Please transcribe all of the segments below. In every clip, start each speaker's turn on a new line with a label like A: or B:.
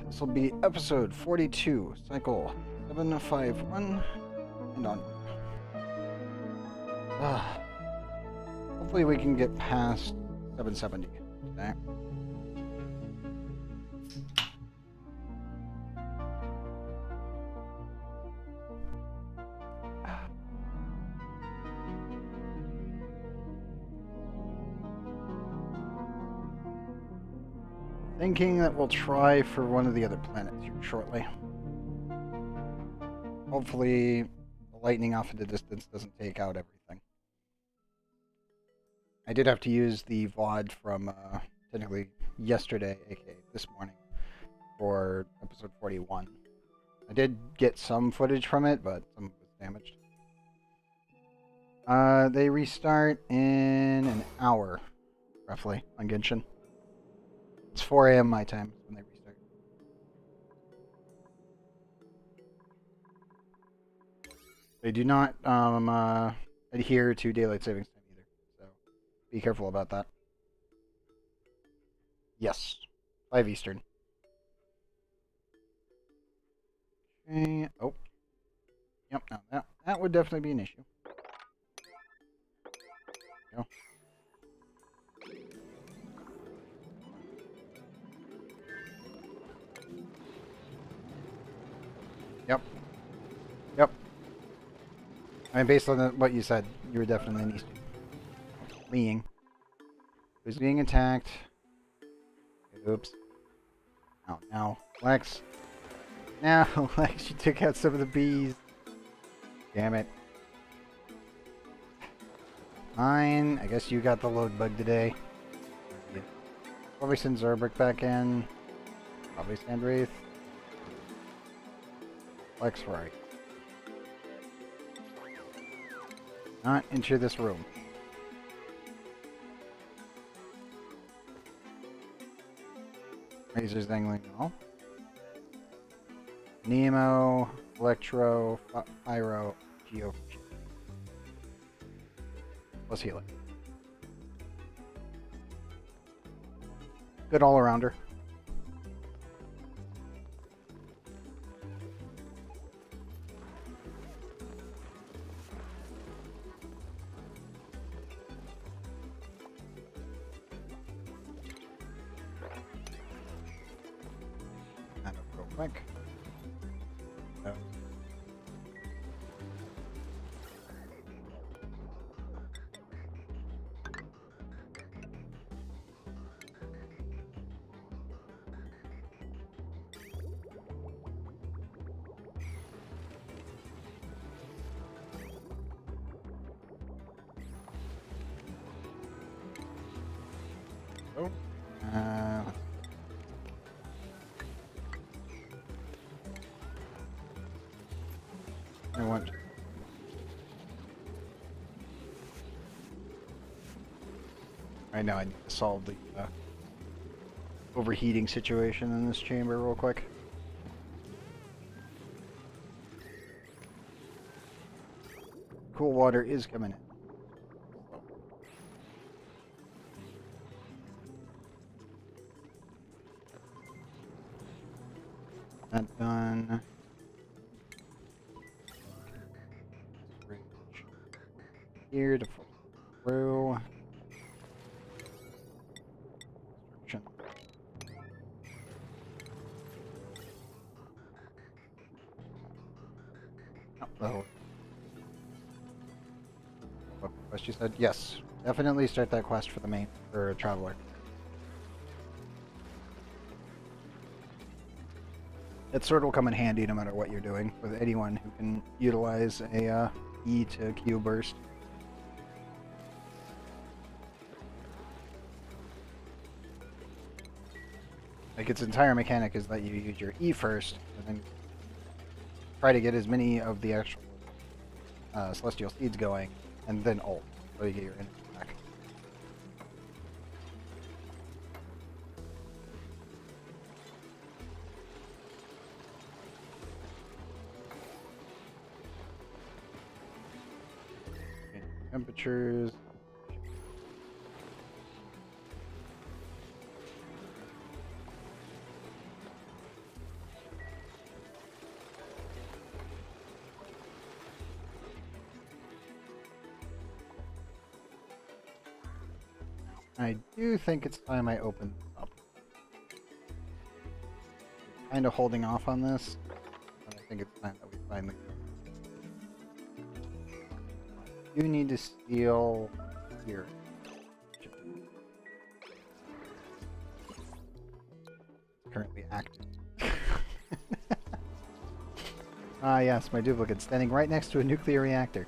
A: This will be episode 42, cycle 751, and on. Hopefully we can get past 770 today. Thinking that we'll try for one of the other planets here shortly. Hopefully the lightning off in the distance doesn't take out everything. I did have to use the VOD from technically yesterday, aka this morning, for episode 41. I did get some footage from it, but some of it was damaged. They restart in an hour, roughly, on Genshin. It's 4 a.m. my time when they restart. They do not adhere to daylight savings time either, so be careful about that. Yes, 5 Eastern. Okay. Oh. Yep. No, that would definitely be an issue. Go. Yep. I mean, based on what you said, you were definitely an Eastern. Fleeing. Who's being attacked? Oops. Oh, no. Lex. No, Lex, you took out some of the bees. Damn it. Fine. I guess you got the load bug today. Probably send Zerbrick back in. Probably send Wraith. Lex, right. Not into this room. Razor's dangling all. Nemo, Electro, Pyro, Geo. Let's heal it. Good all-arounder. Real quick. No. Oh. I want. Right now, I need to solve the overheating situation in this chamber real quick. Cool water is coming in. That done. Here to pull through. Oh. What quest you said? Yes. Definitely start that quest for the main, for a traveler. That sword will come in handy no matter what you're doing, with anyone who can utilize a E to Q burst. Like, its entire mechanic is that you use your E first, and then try to get as many of the actual celestial seeds going, and then ult, so you get your energy back. Temperatures. I do think it's time I open this up. Kind of holding off on this, but I think it's time that we finally do. You need to steal here. Currently active. Ah, yes, my duplicate standing right next to a nuclear reactor.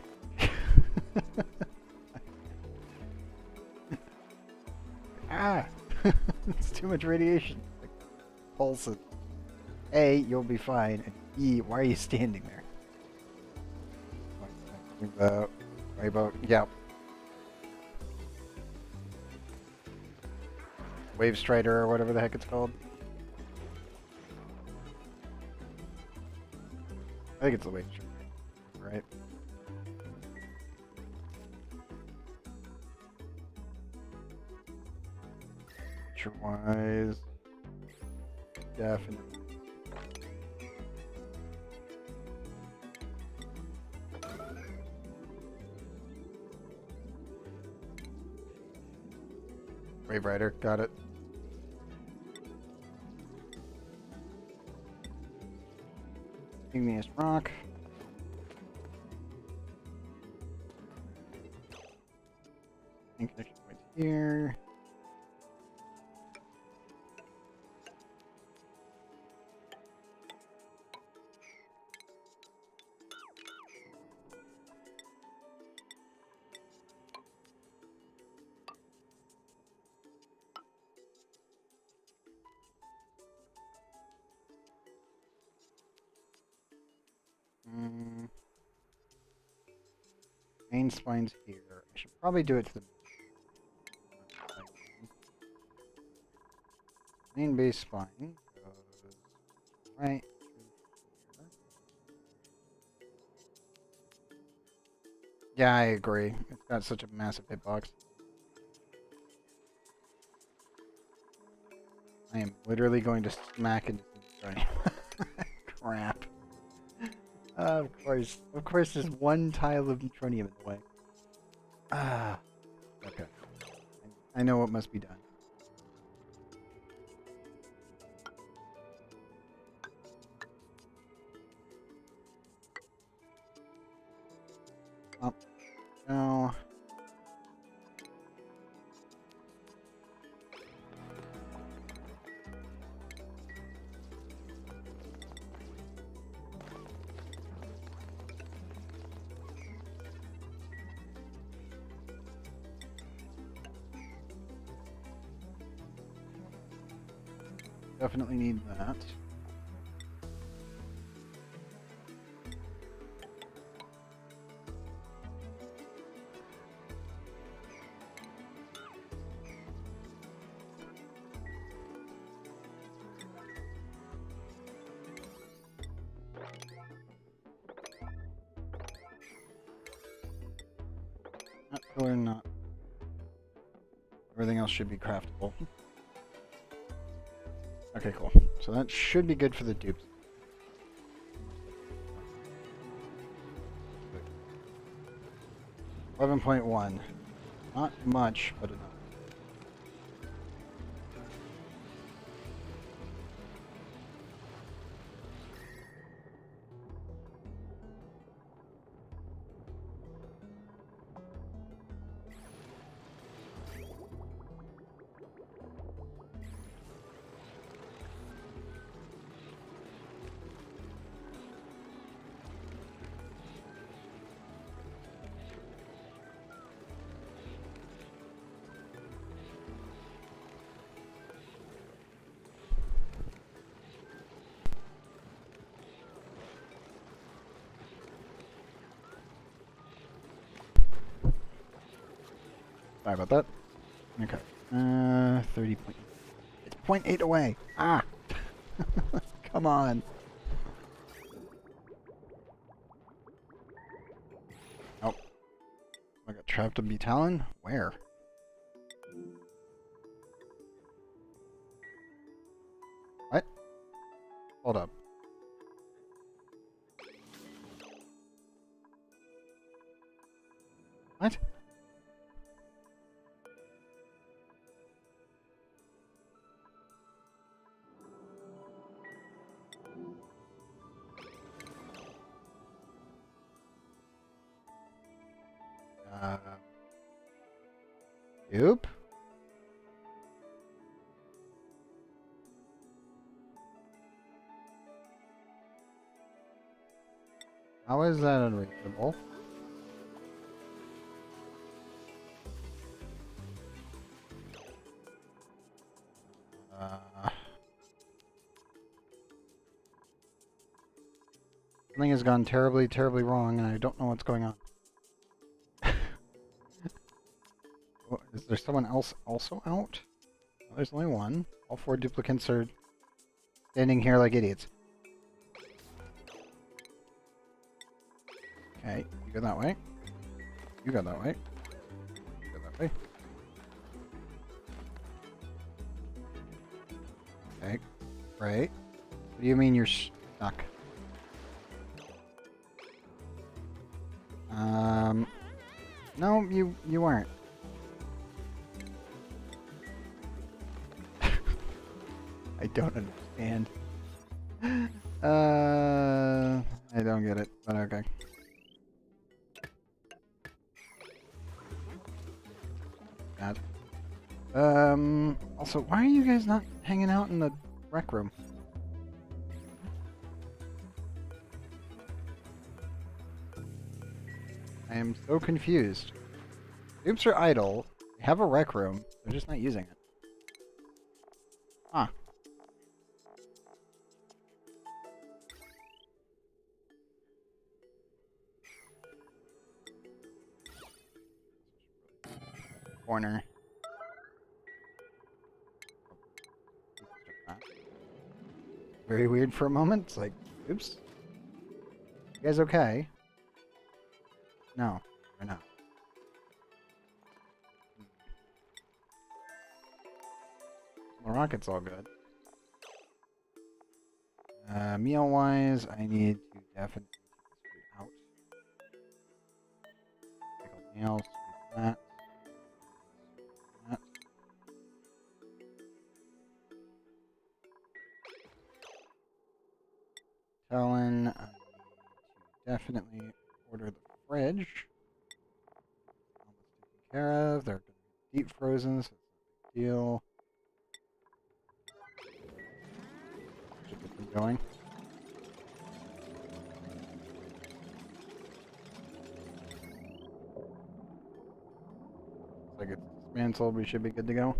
A: Ah! It's too much radiation. Like, pulse it. A, you'll be fine. And B, why are you standing there? Right about, yeah. Wave Strider or whatever the heck it's called. I think it's a Wave Strider, right? Wise, definitely. Wave Rider, got it. Igneous Rock. And connection points here. Main spine's here. I should probably do it to the main base spine. Goes right through here. Yeah, I agree. It's got such a massive hitbox. I am literally going to smack into the crap. Of course, there's one tile of neutronium in the way. Ah, okay. I know what must be done. Oh, no. Definitely need that. Or not. Everything else should be craftable. Okay, cool. So that should be good for the dupes. 11.1. Not much, but enough. Sorry about that. Okay. 30 point. It's 0.8 away. Ah! Come on. Oh. I got trapped in Talon? Where? What? Hold up. What? Oop. How is that unreasonable? Something has gone terribly, terribly wrong, and I don't know what's going on. Is there someone else also out? Well, there's only one. All 4 duplicants are standing here like idiots. Okay, you go that way. You go that way. You go that way. Okay, right. What do you mean you're stuck? No, you weren't. I don't understand. I don't get it, but okay. God. Also, why are you guys not hanging out in the rec room? I am so confused. Oops are idle. They have a rec room. They're just not using it. Huh. Corner. Very weird for a moment. It's like, oops. You guys okay? No, we're not. The rocket's all good. Meal-wise, I need to definitely take this food out. Pickled meals, that. That. Telling, I need to definitely order the fridge. Almost taken care of. They're going to be deep frozen, so it's not a big deal. Should get them going. Looks like it's dismantled. We should be good to go.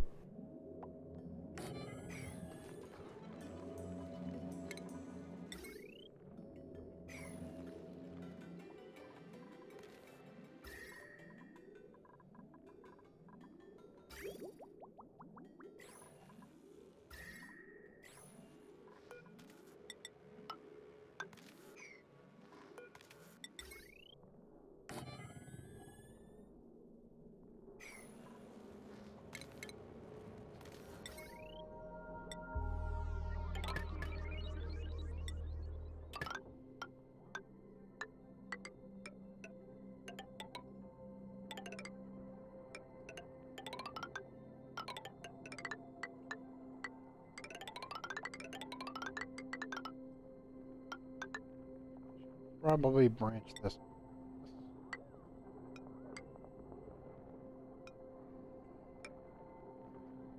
A: Probably branch this.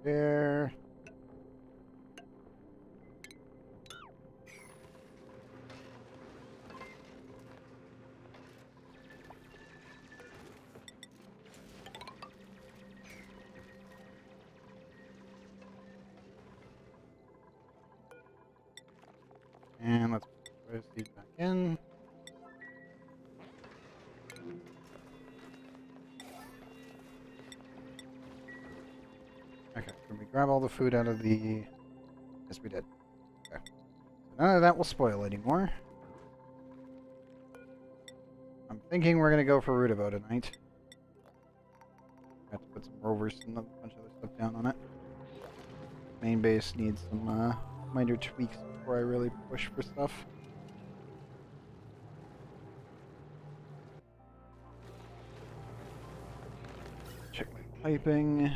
A: There. And let's put these back in. Okay, can we grab all the food out of the... Yes, we did. Okay. So none of that will spoil anymore. I'm thinking we're gonna go for Rudabo tonight. Have to put some rovers and a bunch of other stuff down on it. Main base needs some minor tweaks before I really push for stuff. Check my piping.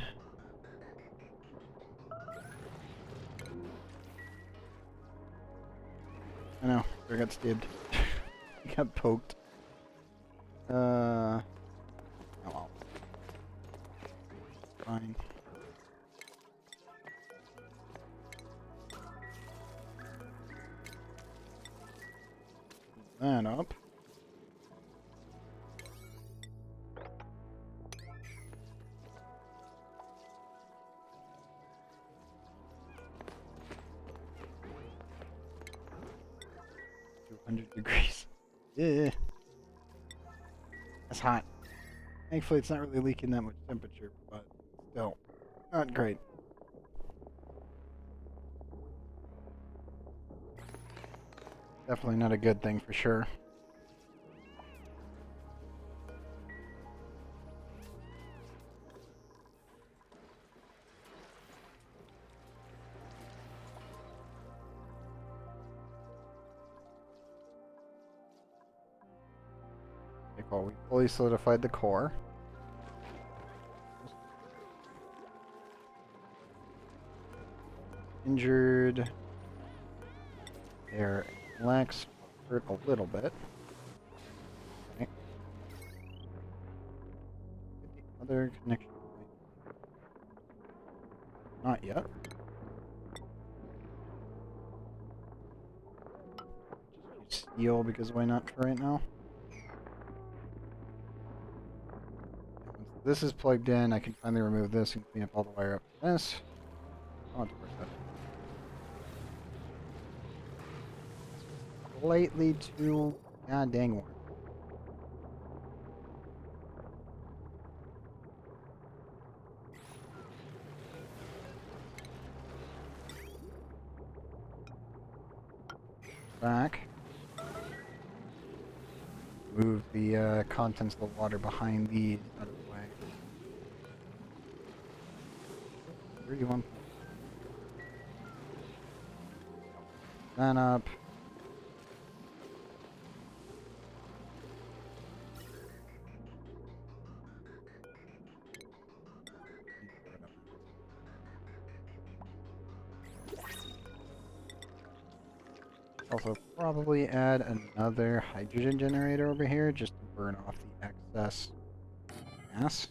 A: I know, I got stabbed. I got poked. Oh well. fine. That up. Degrees. Yeah. That's hot. Thankfully, it's not really leaking that much temperature, but still, not great. Definitely not a good thing for sure. Okay, cool. We fully solidified the core. Injured. Their legs hurt a little bit. Okay. Get the other connection. Not yet. Just use steel because why not for right now? Once this is plugged in, I can finally remove this and clean up all the wire up to this. I want to work that. Slightly too god dang warm. Back. Move the contents of the water behind these out of the way. 31. That up. Also, probably add another hydrogen generator over here just to burn off the excess gas.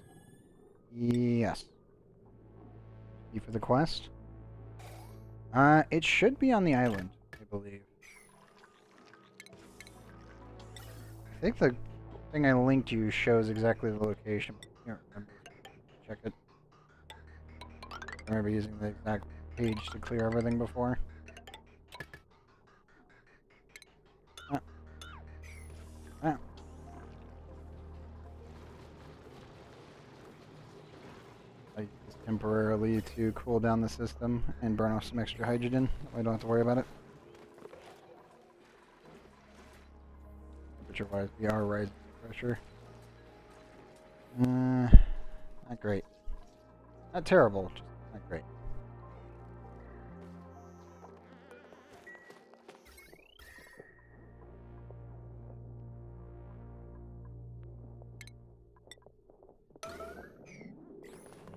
A: Yes. E for the quest. It should be on the island, I believe. I think the thing I linked you shows exactly the location, but I can't remember. Check it. I remember using the exact page to clear everything before. Ah. Ah. I use this temporarily to cool down the system and burn off some extra hydrogen. I don't have to worry about it. Temperature-wise, we are rising pressure. Not great. Not terrible, just not great.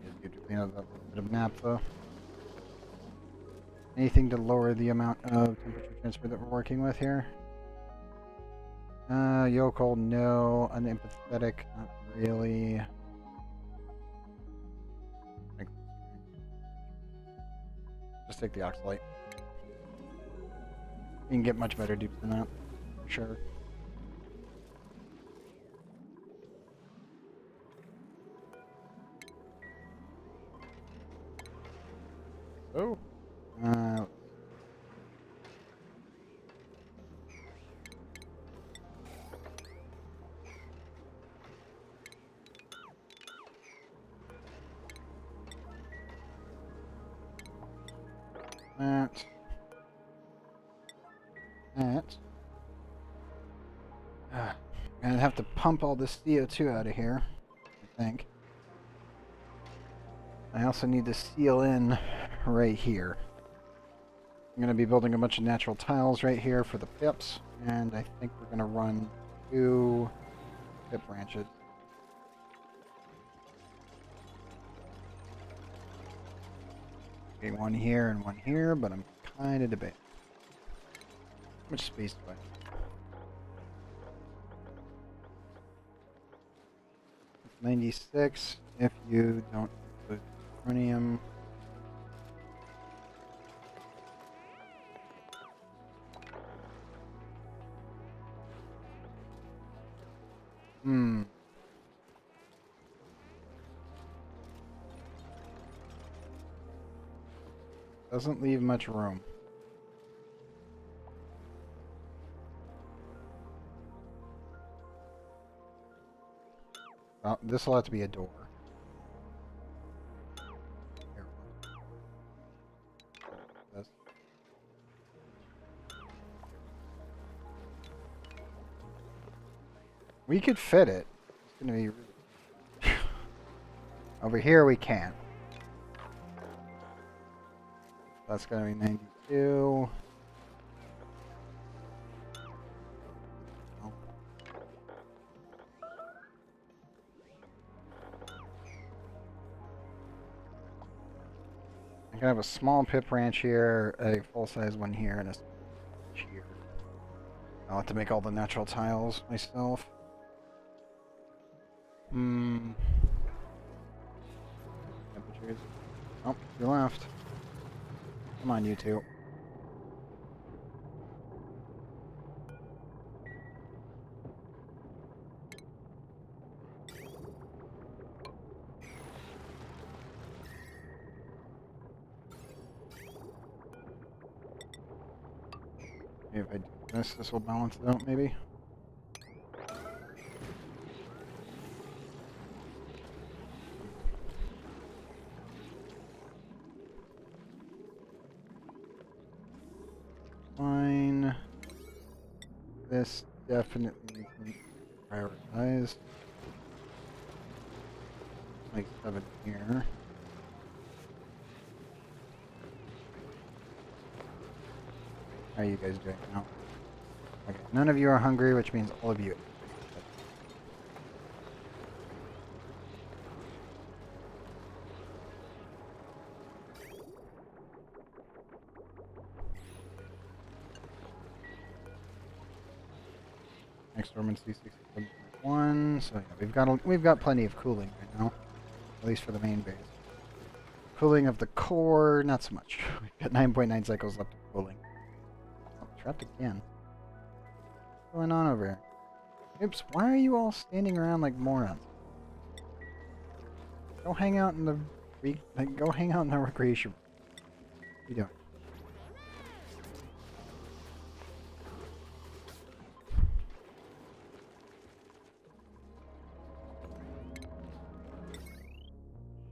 A: It's good to clean up that little bit of naphtha. Anything to lower the amount of temperature transfer that we're working with here? Yokel, no. Unempathetic, not really. Just take the oxalate. You can get much better dupes than that, for sure. Oh. That. I'm gonna have to pump all this CO2 out of here, I think. I also need to seal in right here. I'm gonna be building a bunch of natural tiles right here for the pips, and I think we're gonna run 2 pip branches. Okay, one here and one here, but I'm kind of debating. How much space do I have? 96 if you don't include Uranium. Hmm. Doesn't leave much room. Well, this will have to be a door. Here, this. We could fit it. It's gonna be really... Over here we can't. That's gonna be 92. I can have a small pip ranch here, a full-size one here, and a small ranch here. I'll have to make all the natural tiles myself. Hmm. Temperatures. Oh, you left. Come on, you two. Maybe if I do this, this will balance it out, maybe. Fine. This definitely needs to be prioritized. Like 7 here. How are you guys doing now? Okay, none of you are hungry, which means all of you. Next dormancy 67.1. So yeah, we've got plenty of cooling right now, at least for the main base. Cooling of the core, not so much. We've got 9.9 cycles left of cooling. Oh, trapped again. What's going on over here? Oops, why are you all standing around like morons? Go hang out in the go hang out in the recreation room. What are you doing?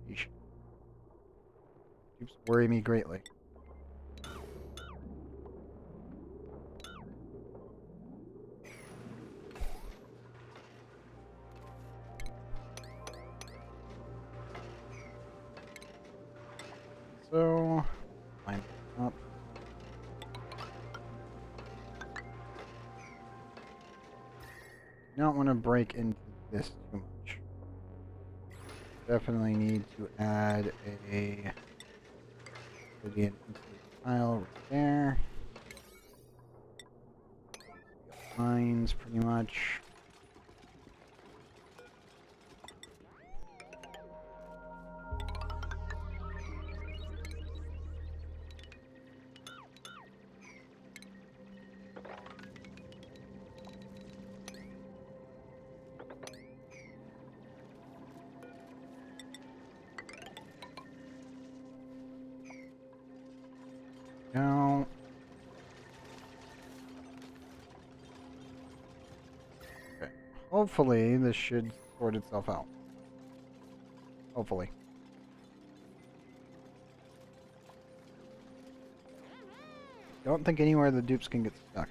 A: Yeesh. Keeps worrying me greatly. So, line up. You don't want to break into this too much. Definitely need to add a radiant tile right there. Lines pretty much. Now, okay. Hopefully this should sort itself out. Hopefully. Don't think anywhere the dupes can get stuck.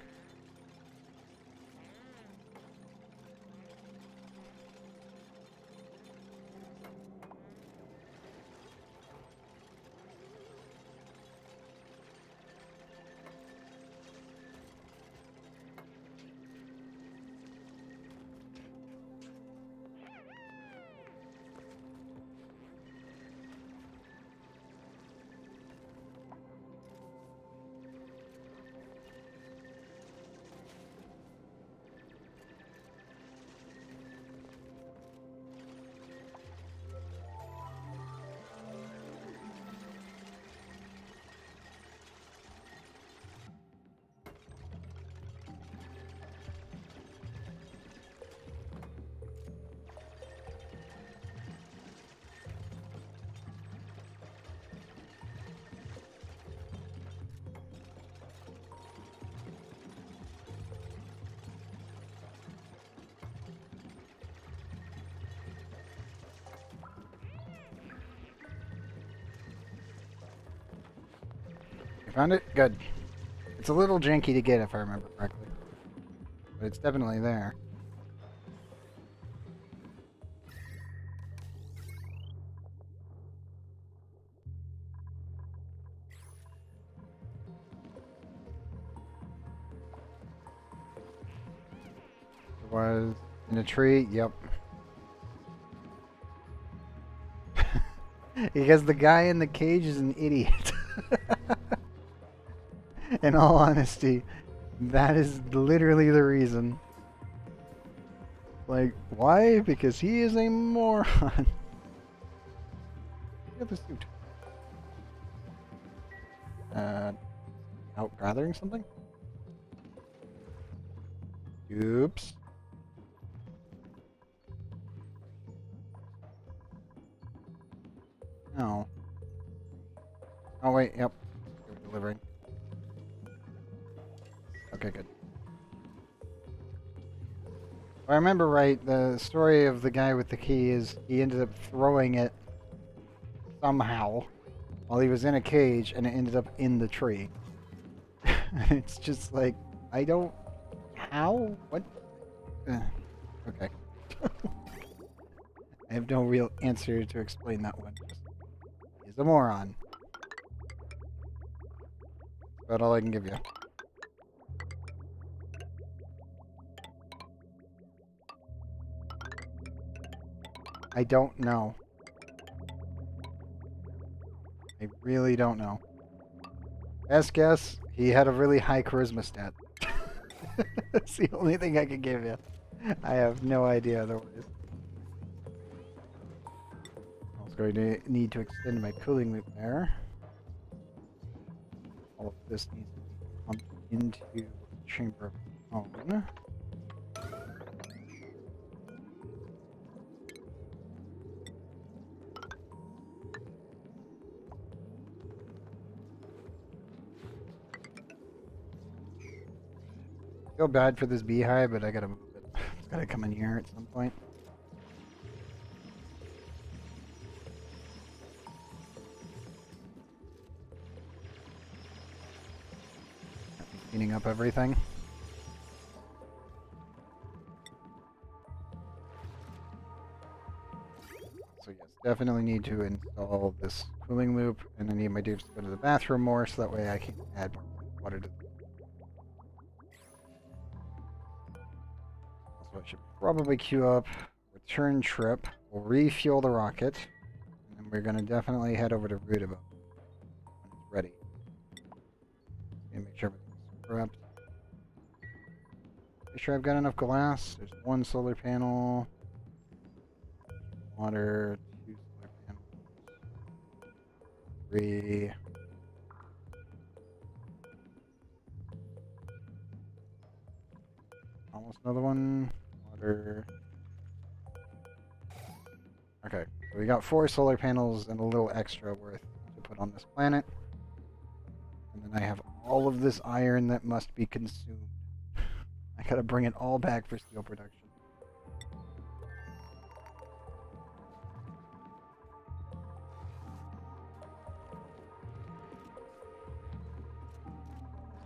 A: Found it? Good. It's a little janky to get if I remember correctly. But it's definitely there. It was in a tree, yep. Because the guy in the cage is an idiot. In all honesty, that is literally the reason. Like, why? Because he is a moron. Look at the suit. Out gathering something? Oops. No. Oh wait, yep. They were delivering. Okay, good. If I remember right, the story of the guy with the key is he ended up throwing it somehow while he was in a cage and it ended up in the tree. It's just like, I don't... How? What? Okay. I have no real answer to explain that one. He's a moron. That's all I can give you. I don't know. I really don't know. Best guess, he had a really high charisma stat. That's the only thing I can give you. I have no idea otherwise. I was going to need to extend my cooling loop there. All of this needs to be pumped into the chamber of its own. I feel bad for this beehive, but I gotta move it. It's gotta come in here at some point. Cleaning up everything. So yes, definitely need to install this cooling loop, and I need my dupes to go to the bathroom more, so that way I can add more water to the... Also, I should probably queue up return trip. We'll refuel the rocket, and then we're gonna definitely head over to Rudaba when it's ready. And make sure everything's prepped. Make sure I've got enough glass. There's one solar panel. Water, 2 solar panels. 3. Almost another one. Water. Okay, so we got 4 solar panels and a little extra worth to put on this planet. And then I have all of this iron that must be consumed. I gotta bring it all back for steel production.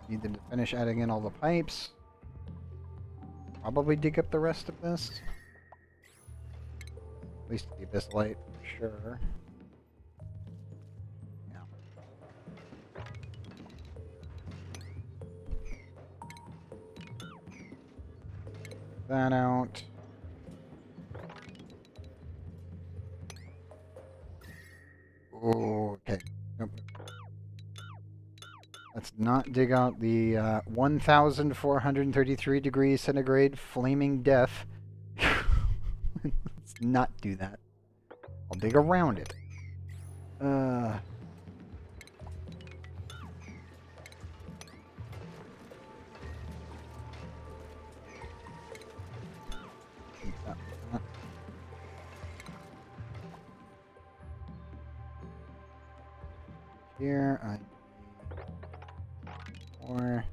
A: Need them to finish adding in all the pipes. Probably dig up the rest of this. At least the abyss light, for sure. Yeah. That out. Oh, okay. Nope. Let's not dig out the 1,433 degrees centigrade flaming death. Let's not do that. I'll dig around it. Here, I need more.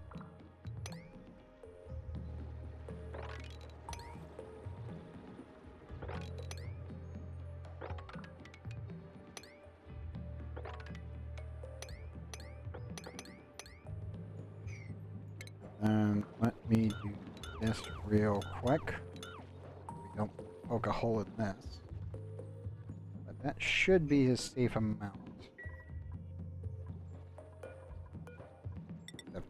A: Then let me do this real quick. We don't poke a hole in this. But that should be a safe amount. Definitely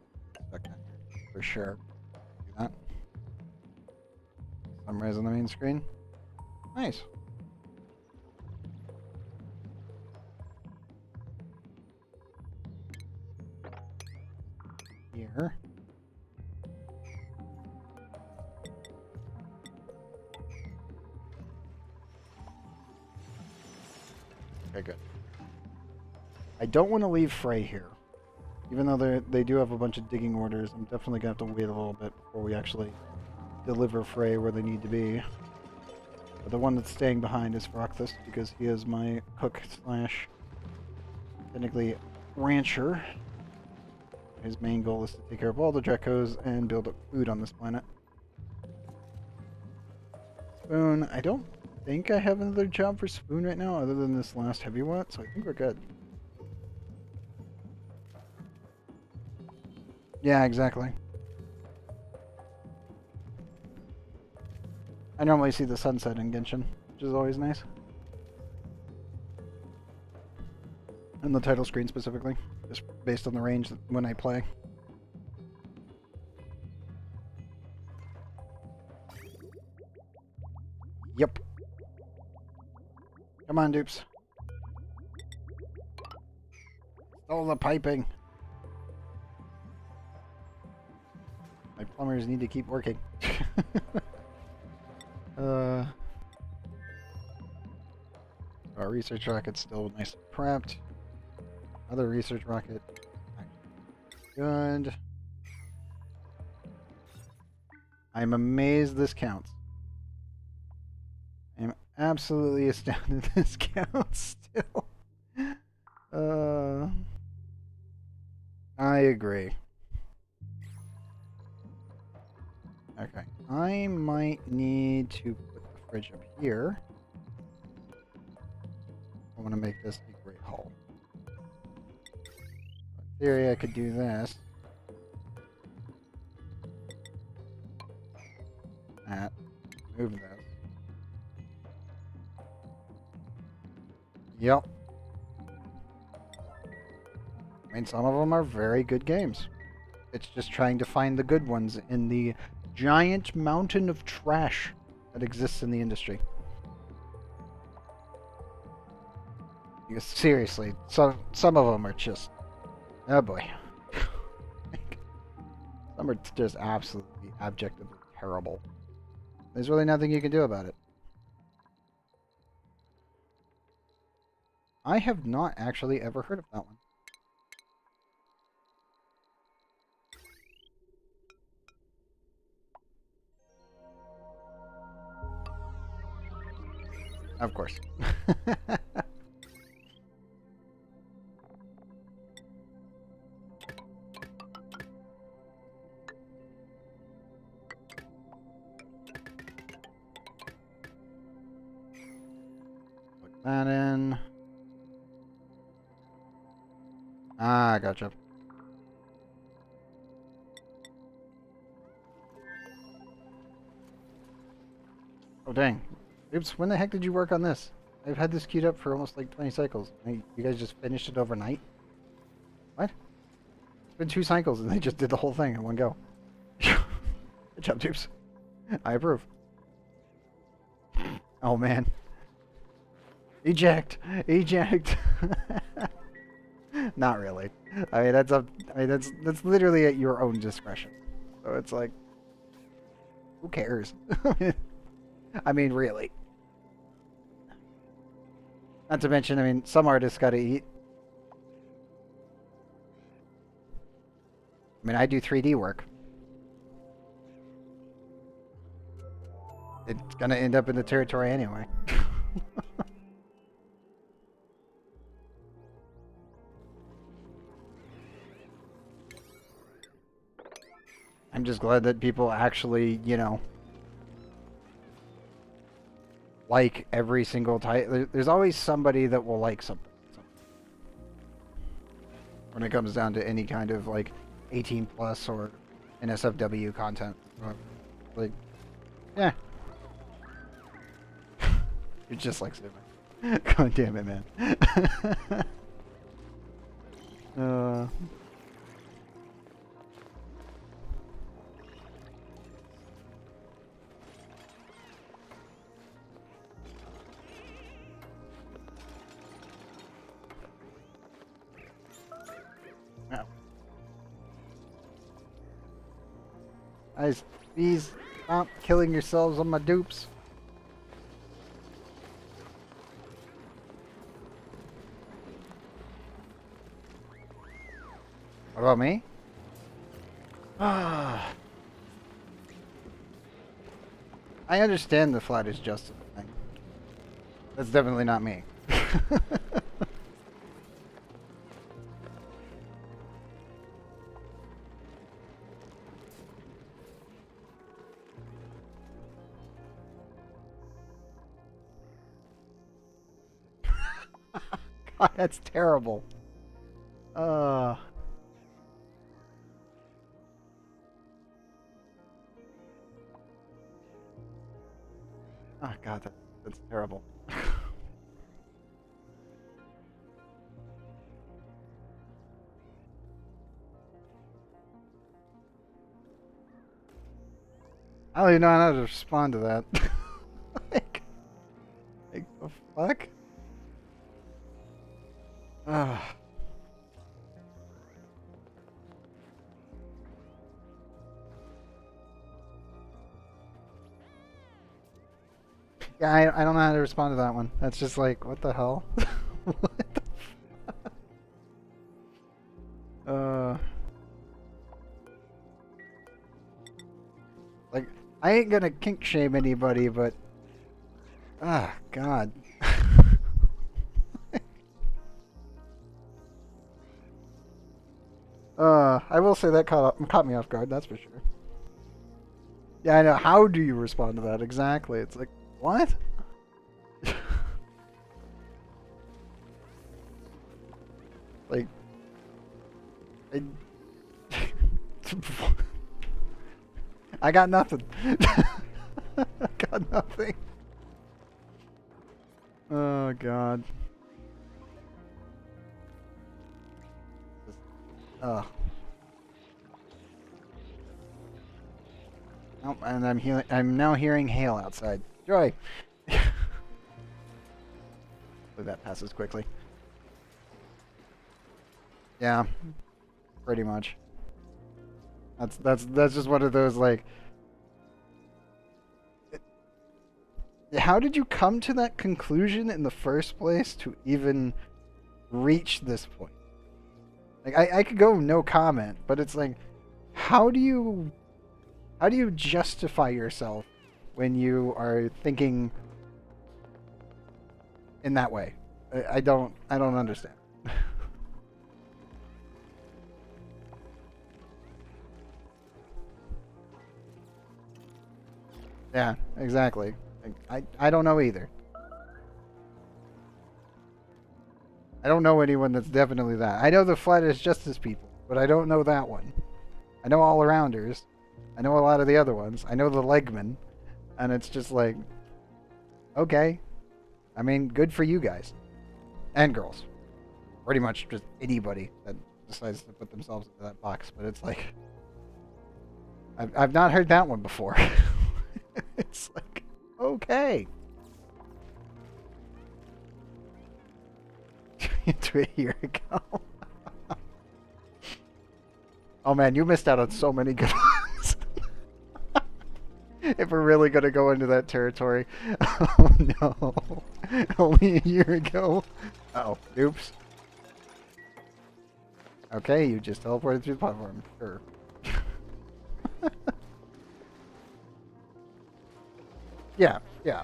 A: stuck that here for sure. Do that. Summarize on the main screen. Nice. Here. Okay, good. I don't want to leave Frey here. Even though they do have a bunch of digging orders, I'm definitely going to have to wait a little bit before we actually deliver Frey where they need to be. But the one that's staying behind is Frothus, because he is my cook slash technically rancher. His main goal is to take care of all the Drekos and build up food on this planet. Spoon, I don't think I have another job for Spoon right now other than this last heavy one, so I think we're good. Yeah, exactly. I normally see the sunset in Genshin, which is always nice. And the title screen specifically, just based on the range when I play. Yep. Come on, dupes. Stole the piping. My plumbers need to keep working. Our research rocket's still nice and prepped. Other research rocket. Good. I'm amazed this counts. I'm absolutely astounded this counts still. I agree. Okay. I might need to put the fridge up here. I want to make this a great hall. In theory, I could do this. That. Move this. Yep. I mean, some of them are very good games. It's just trying to find the good ones in the giant mountain of trash that exists in the industry. Because seriously, some of them are just, oh boy. Some are just absolutely objectively terrible. There's really nothing you can do about it. I have not actually ever heard of that one. Of course. Put that in. Ah, gotcha. Oh, dang. Oops, when the heck did you work on this? I've had this queued up for almost like 20 cycles. You guys just finished it overnight? What? It's been 2 cycles and they just did the whole thing in one go. Good job, Dupes. I approve. Oh, man. Eject! Eject! Not really. I mean, that's literally at your own discretion. So it's like, who cares? I mean, really. Not to mention, I mean, some artists gotta eat. I mean, I do 3D work. It's gonna end up in the territory anyway. I'm just glad that people actually, you know, like every single title. There's always somebody that will like something. When it comes down to any kind of like 18 plus or NSFW content. Like, yeah. You're just like Super. God damn it, man. uh... No. Guys, please stop killing yourselves on my dupes. What about me? Ah. I understand the flat is justice thing. That's definitely not me. God, that's terrible. Oh God, that's terrible. I don't even know how to respond to that. like, like the fuck? Ugh. Yeah, I don't know how to respond to that one. That's just like, what the hell? What the like, I ain't gonna kink shame anybody, but God. I will say that caught me off guard. That's for sure. Yeah, I know. How do you respond to that exactly? It's like, what? Like, I, I got nothing. I got nothing. Oh God. Oh. Oh, and I'm now hearing hail outside. Joy. Hopefully that passes quickly. Yeah, pretty much. That's just one of those like. How did you come to that conclusion in the first place to even reach this point? Like I could go no comment, but it's like, how do you justify yourself when you are thinking in that way? I don't understand. Yeah, exactly. I don't know either. I don't know anyone that's definitely that. I know the flattest justice people, but I don't know that one. I know all arounders. I know a lot of the other ones. I know the legmen, and it's just like, okay. I mean, good for you guys and girls. Pretty much just anybody that decides to put themselves into that box. But it's like, I've not heard that one before. It's like, okay. Into a year ago. Oh man, you missed out on so many good ones. If we're really gonna go into that territory. Oh no. Only a year ago. Uh oh, oops. Okay, you just teleported through the platform. Sure. Yeah, yeah.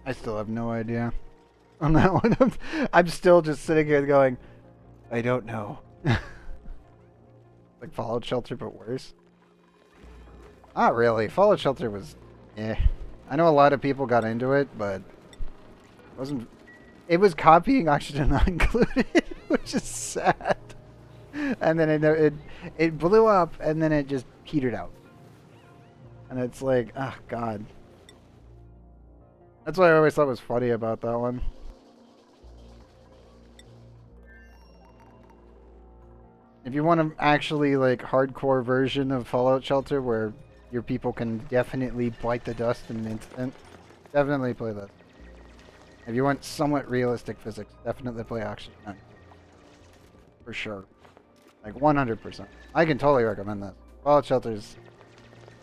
A: I still have no idea on that one. I'm still just sitting here going, I don't know. Like Fallout Shelter, but worse. Not really. Fallout Shelter was, I know a lot of people got into it, but it wasn't. It was copying Oxygen Not Included, which is sad. And then it blew up, and then it just petered out. And it's like, oh god. That's what I always thought was funny about that one. If you want an actually like hardcore version of Fallout Shelter where your people can definitely bite the dust in an instant, definitely play that. If you want somewhat realistic physics, definitely play Oxygen. For sure. Like 100%. I can totally recommend that. Fallout Shelters,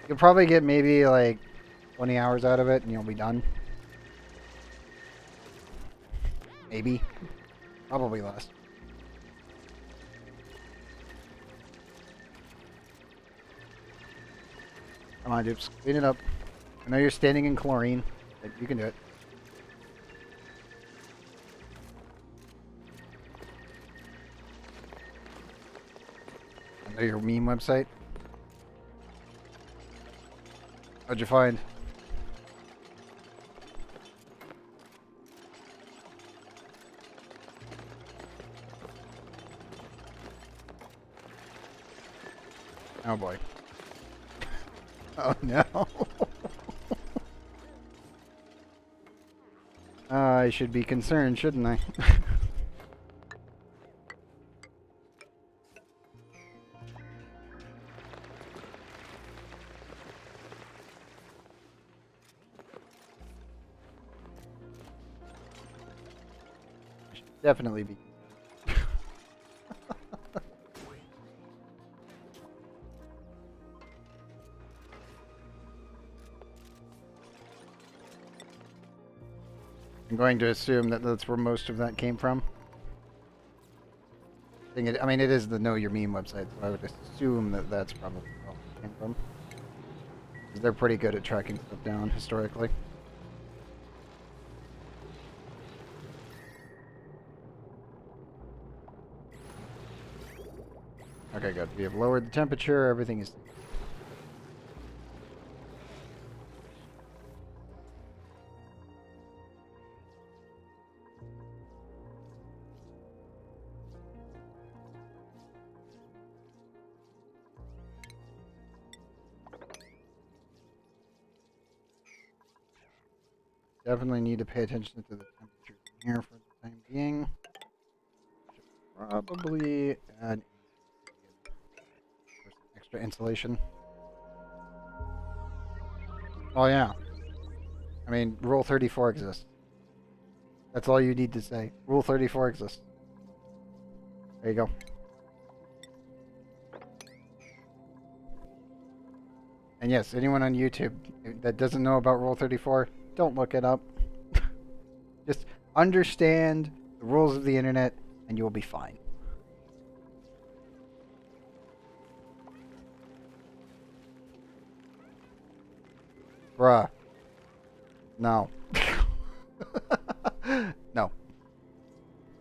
A: you'll probably get maybe like 20 hours out of it and you'll be done. Maybe. Probably less. Come on, Dupes. Clean it up. I know you're standing in chlorine, but you can do it. I know your meme website. What'd you find? Oh boy. Oh no. I should be concerned, shouldn't I? I should definitely be. I'm going to assume that that's where most of that came from. I mean, it is the Know Your Meme website, so I would assume that that's probably where it came from. 'Cause they're pretty good at tracking stuff down historically. Okay, good. We have lowered the temperature. Everything is... Definitely need to pay attention to the temperature here for the time being. Should probably add extra insulation. Oh yeah. I mean, Rule 34 exists. That's all you need to say. Rule 34 exists. There you go. And yes, anyone on YouTube that doesn't know about Rule 34, don't look it up. Just understand the rules of the internet and you'll be fine. Bruh. No. No.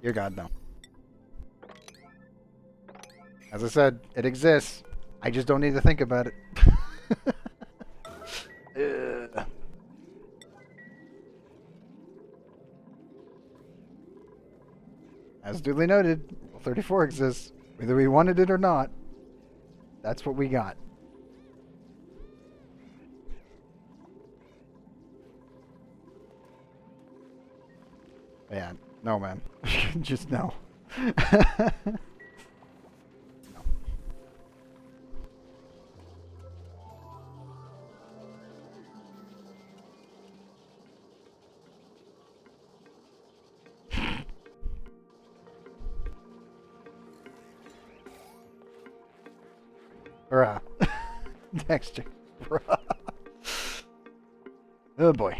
A: Dear God, no. As I said, it exists. I just don't need to think about it. As duly noted, Rule 34 exists. Whether we wanted it or not, that's what we got. Yeah, no, man. Just no. No. Bruh. Texture. Bruh. Oh boy.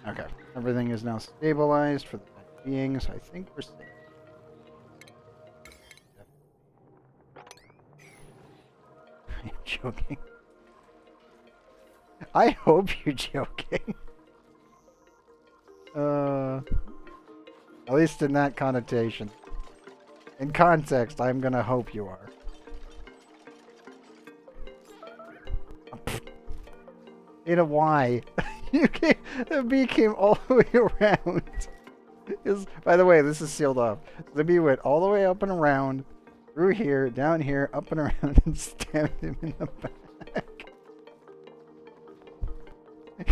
A: Okay, everything is now stabilized for the time beings. I think we're safe. I'm joking. I hope you're joking. At least in that connotation. In context, I'm gonna hope you are. In a Y. The bee came all the way around. By the way, this is sealed off. The bee went all the way up and around, through here, down here, up and around, and stabbed him in the back.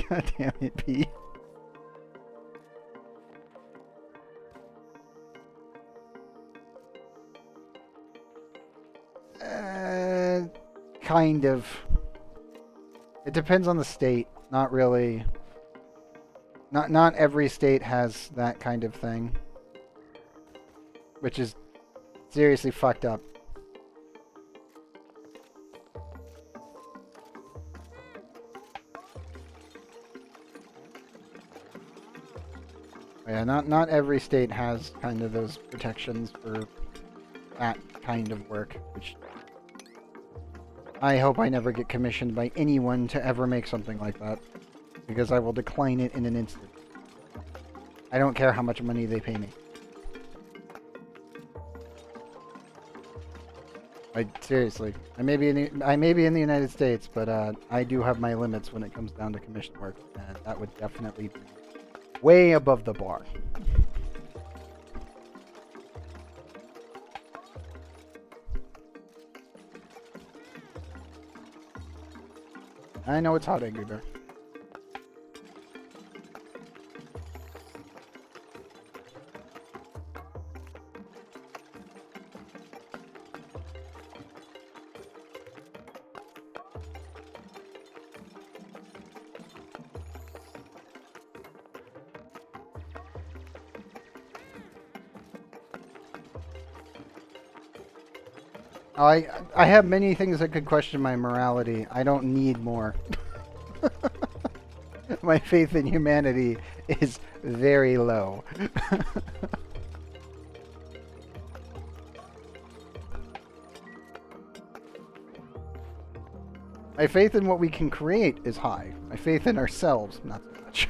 A: God damn it, bee. Kind of. It depends on the state. Not really. Not every state has that kind of thing. Which is seriously fucked up. Yeah, not every state has kind of those protections for that kind of work, which I hope I never get commissioned by anyone to ever make something like that, because I will decline it in an instant. I don't care how much money they pay me. Seriously, I may be in the United States, but I do have my limits when it comes down to commission work, and that would definitely be way above the bar. I know it's hot, Angry Bear. I have many things that could question my morality. I don't need more. My faith in humanity is very low. My faith in what we can create is high. My faith in ourselves, not so much.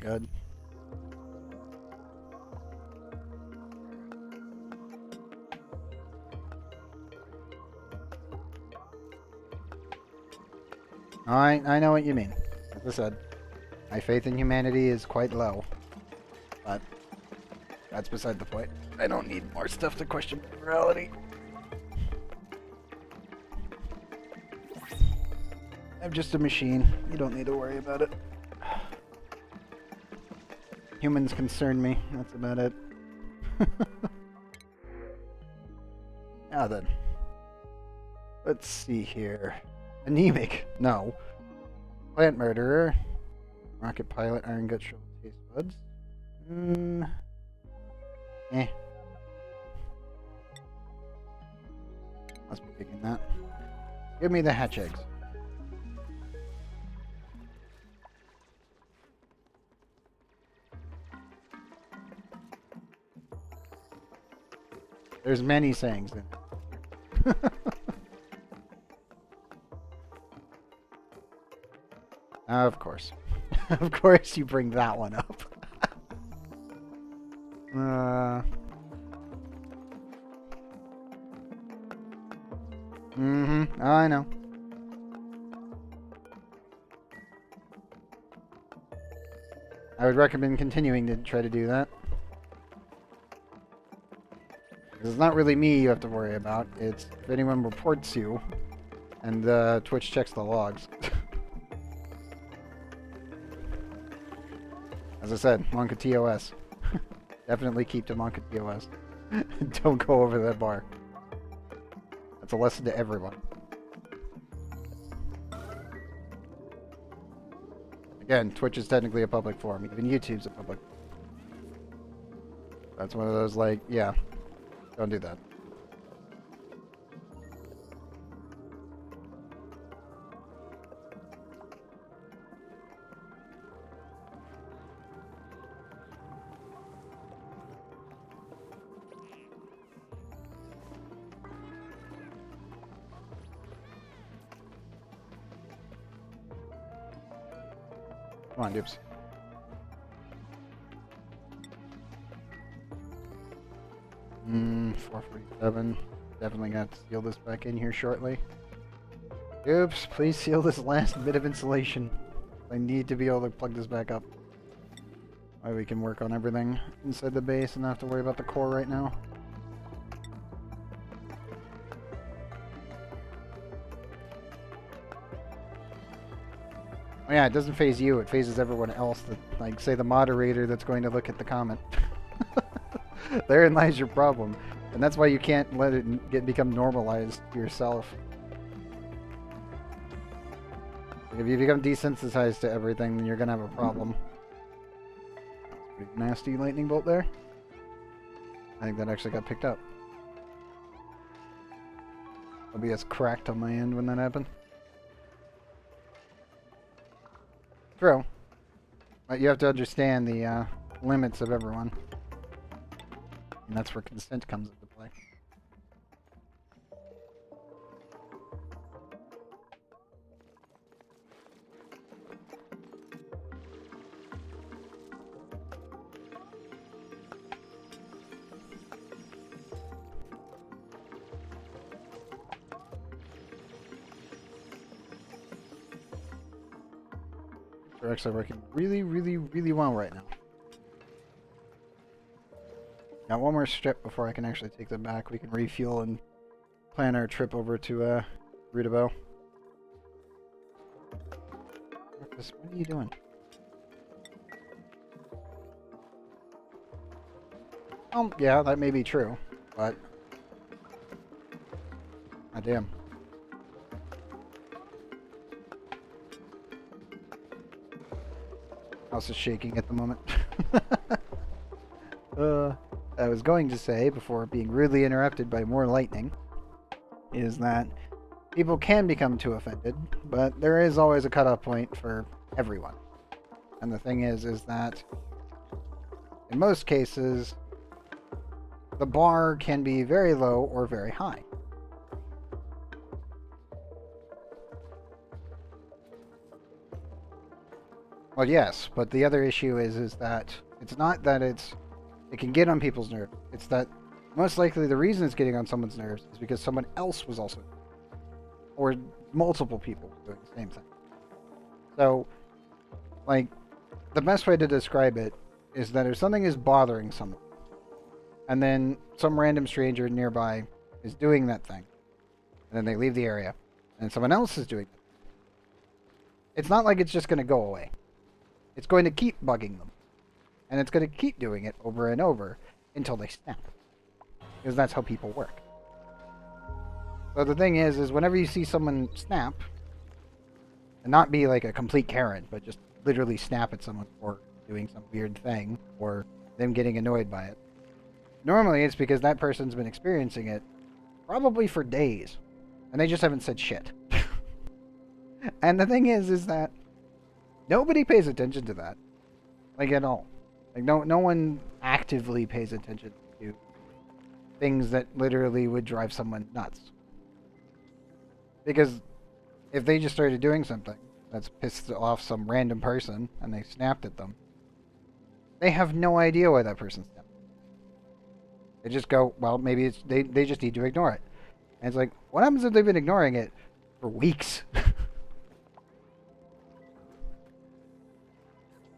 A: Good. I know what you mean. As I said, my faith in humanity is quite low. But that's beside the point. I don't need more stuff to question morality. I'm just a machine. You don't need to worry about it. Humans concern me. That's about it. Now then. Let's see here. Anemic. No. Plant murderer. Rocket pilot. Iron gut shovel taste buds. Must be picking that. Give me the hatch eggs. There's many sayings in it. Of course. Of course you bring that one up. I know. I would recommend continuing to try to do that. It's not really me you have to worry about. It's if anyone reports you, and Twitch checks the logs. As I said, Monka TOS. Definitely keep to Monka TOS. Don't go over that bar. That's a lesson to everyone. Again, Twitch is technically a public forum. Even YouTube's a public. That's one of those, like, yeah, don't do that. Come on, dupes. Hmm, 447. Definitely gonna have to seal this back in here shortly. Oops, please seal this last bit of insulation. I need to be able to plug this back up. That way we can work on everything inside the base and not have to worry about the core right now. Oh yeah, it doesn't phase you, it phases everyone else that, like, say the moderator that's going to look at the comment. Therein lies your problem. And that's why you can't let it become normalized to yourself. If you become desensitized to everything, then you're gonna have a problem. Pretty nasty lightning bolt there. I think that actually got picked up. OBS cracked on my end when that happened. True. But you have to understand the limits of everyone. And that's where consent comes into play. They're actually working really, really, really well right now. Got one more strip before I can actually take them back. We can refuel and plan our trip over to Rudabo. Marcus, what are you doing? Yeah, that may be true, but... Ah, damn. House is shaking at the moment. I was going to say, before being rudely interrupted by more lightning, is that people can become too offended, but there is always a cutoff point for everyone. And the thing is that in most cases, the bar can be very low or very high. Well, yes, but the other issue is that it's not that it can get on people's nerves. It's that most likely the reason it's getting on someone's nerves is because someone else was also, or multiple people doing the same thing. So, like, the best way to describe it is that if something is bothering someone, and then some random stranger nearby is doing that thing, and then they leave the area, and someone else is doing it, it's not like it's just going to go away. It's going to keep bugging them. And it's going to keep doing it over and over until they snap. Because that's how people work. So the thing is whenever you see someone snap, and not be like a complete Karen, but just literally snap at someone for doing some weird thing, or them getting annoyed by it, normally it's because that person's been experiencing it probably for days. And they just haven't said shit. And the thing is that nobody pays attention to that. Like, at all. Like, no one actively pays attention to things that literally would drive someone nuts. Because if they just started doing something that's pissed off some random person and they snapped at them, they have no idea why that person snapped. They just go, well, maybe it's they just need to ignore it. And it's like, what happens if they've been ignoring it for weeks?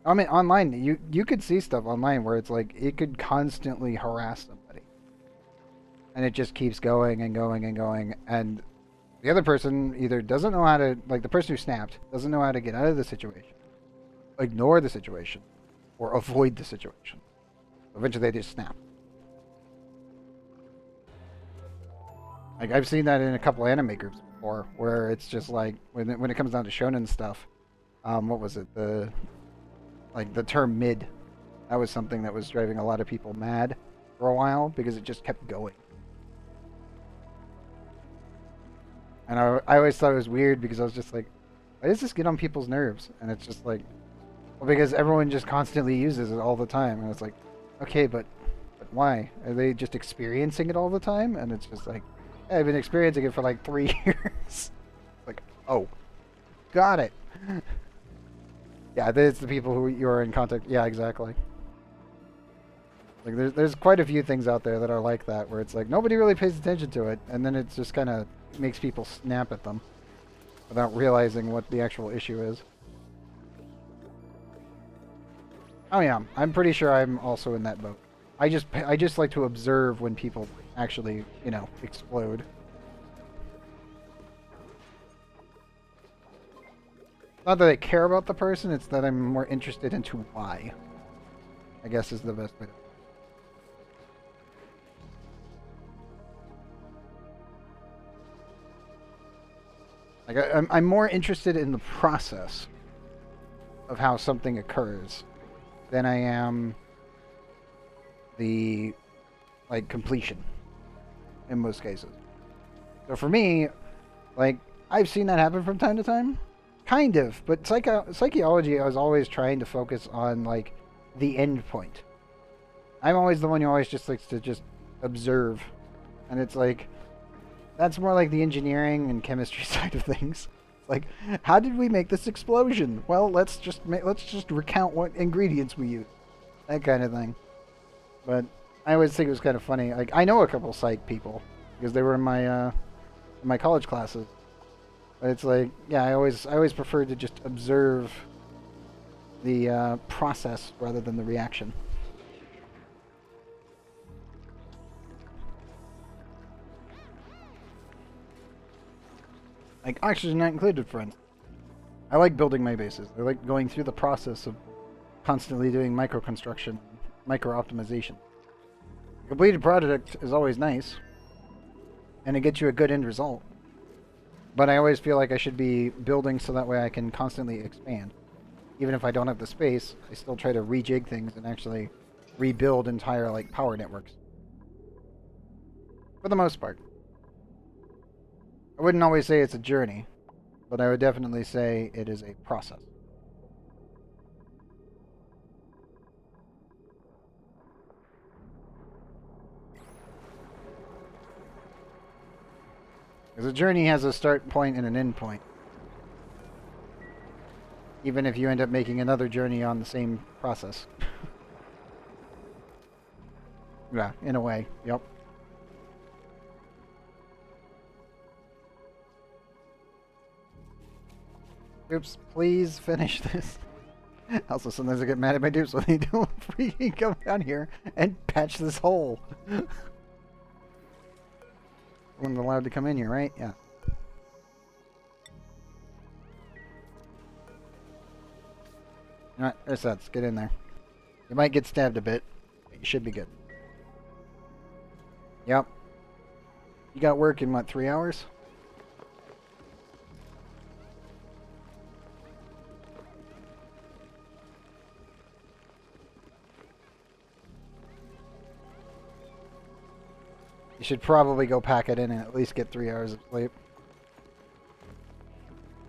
A: I mean, online, you could see stuff online where it's like, it could constantly harass somebody. And it just keeps going and going and going. And the other person either doesn't know how to, like the person who snapped, doesn't know how to get out of the situation, ignore the situation, or avoid the situation. Eventually they just snap. Like, I've seen that in a couple anime groups before, where it's just like, when it comes down to shonen stuff, What was it? The term mid. That was something that was driving a lot of people mad for a while because it just kept going. And I always thought it was weird because I was just like, why does this get on people's nerves? And it's just like, well, because everyone just constantly uses it all the time. And it's like, okay, but why? Are they just experiencing it all the time? And it's just like, hey, I've been experiencing it for like 3 years. Like, oh, got it. Yeah, it's the people who you're in contact. Yeah, exactly. Like, there's quite a few things out there that are like that, where it's like nobody really pays attention to it, and then it just kind of makes people snap at them without realizing what the actual issue is. Oh yeah, I'm pretty sure I'm also in that boat. I just like to observe when people actually, explode. Not that I care about the person, it's that I'm more interested into why. I guess is the best way to. Like I'm more interested in the process of how something occurs than I am the completion in most cases. So for me, I've seen that happen from time to time, kind of. But psychology, I was always trying to focus on the end point. I'm always the one who always just likes to just observe, and it's like that's more like the engineering and chemistry side of things. Like, how did we make this explosion? Well, let's just recount what ingredients we used, that kind of thing. But I always think it was kind of funny. Like, I know a couple psych people because they were in my college classes. But it's like, yeah, I always preferred to just observe the process rather than the reaction. Like, oxygen not included, friends. I like building my bases. I like going through the process of constantly doing micro construction, micro optimization. A completed product is always nice, and it gets you a good end result. But I always feel like I should be building so that way I can constantly expand. Even if I don't have the space, I still try to rejig things and actually rebuild entire power networks. For the most part. I wouldn't always say it's a journey, but I would definitely say it is a process. Because a journey has a start point and an end point. Even if you end up making another journey on the same process. Yeah, in a way, yep. Oops, please finish this. Also, sometimes I get mad at my dupes when they don't freaking come down here and patch this hole. One's allowed to come in here, right? Yeah. Alright, there's that. Let's get in there. You might get stabbed a bit, but you should be good. Yep. You got work in, what, 3 hours? You should probably go pack it in and at least get 3 hours of sleep.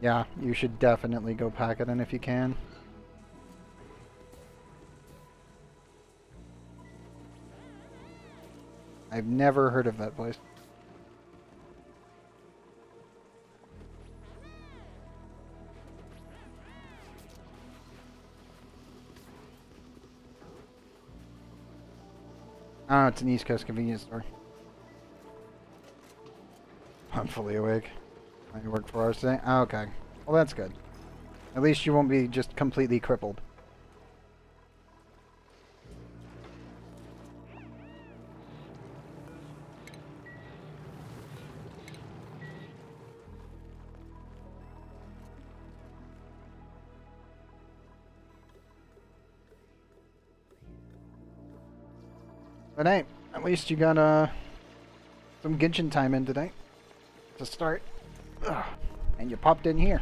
A: Yeah, you should definitely go pack it in if you can. I've never heard of that place. Oh, it's an East Coast convenience store. I'm fully awake. I work 4 hours today. Oh, okay. Well, that's good. At least you won't be just completely crippled. But hey, at least you got some Genshin time in today to start. Ugh. And you popped in here.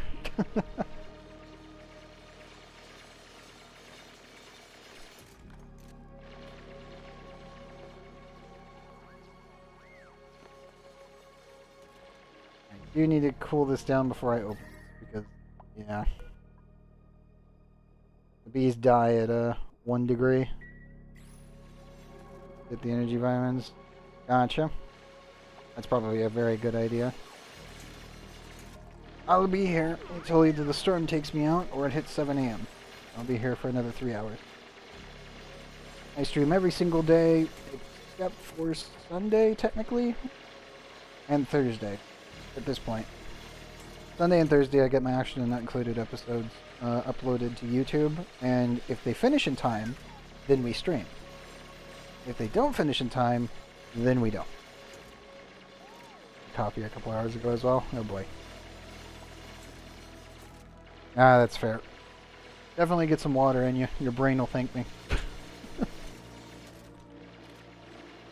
A: do need to cool this down before I open this because, yeah. The bees die at 1 degree. Get the energy vitamins. Gotcha. That's probably a very good idea. I'll be here until either the storm takes me out or it hits 7 a.m. I'll be here for another 3 hours. I stream every single day except for Sunday, technically, and Thursday at this point. Sunday and Thursday I get my Action and Not Included episodes uploaded to YouTube, and if they finish in time, then we stream. If they don't finish in time, then we don't. Coffee a couple hours ago as well. Oh boy. Ah, that's fair. Definitely get some water in you. Your brain will thank me.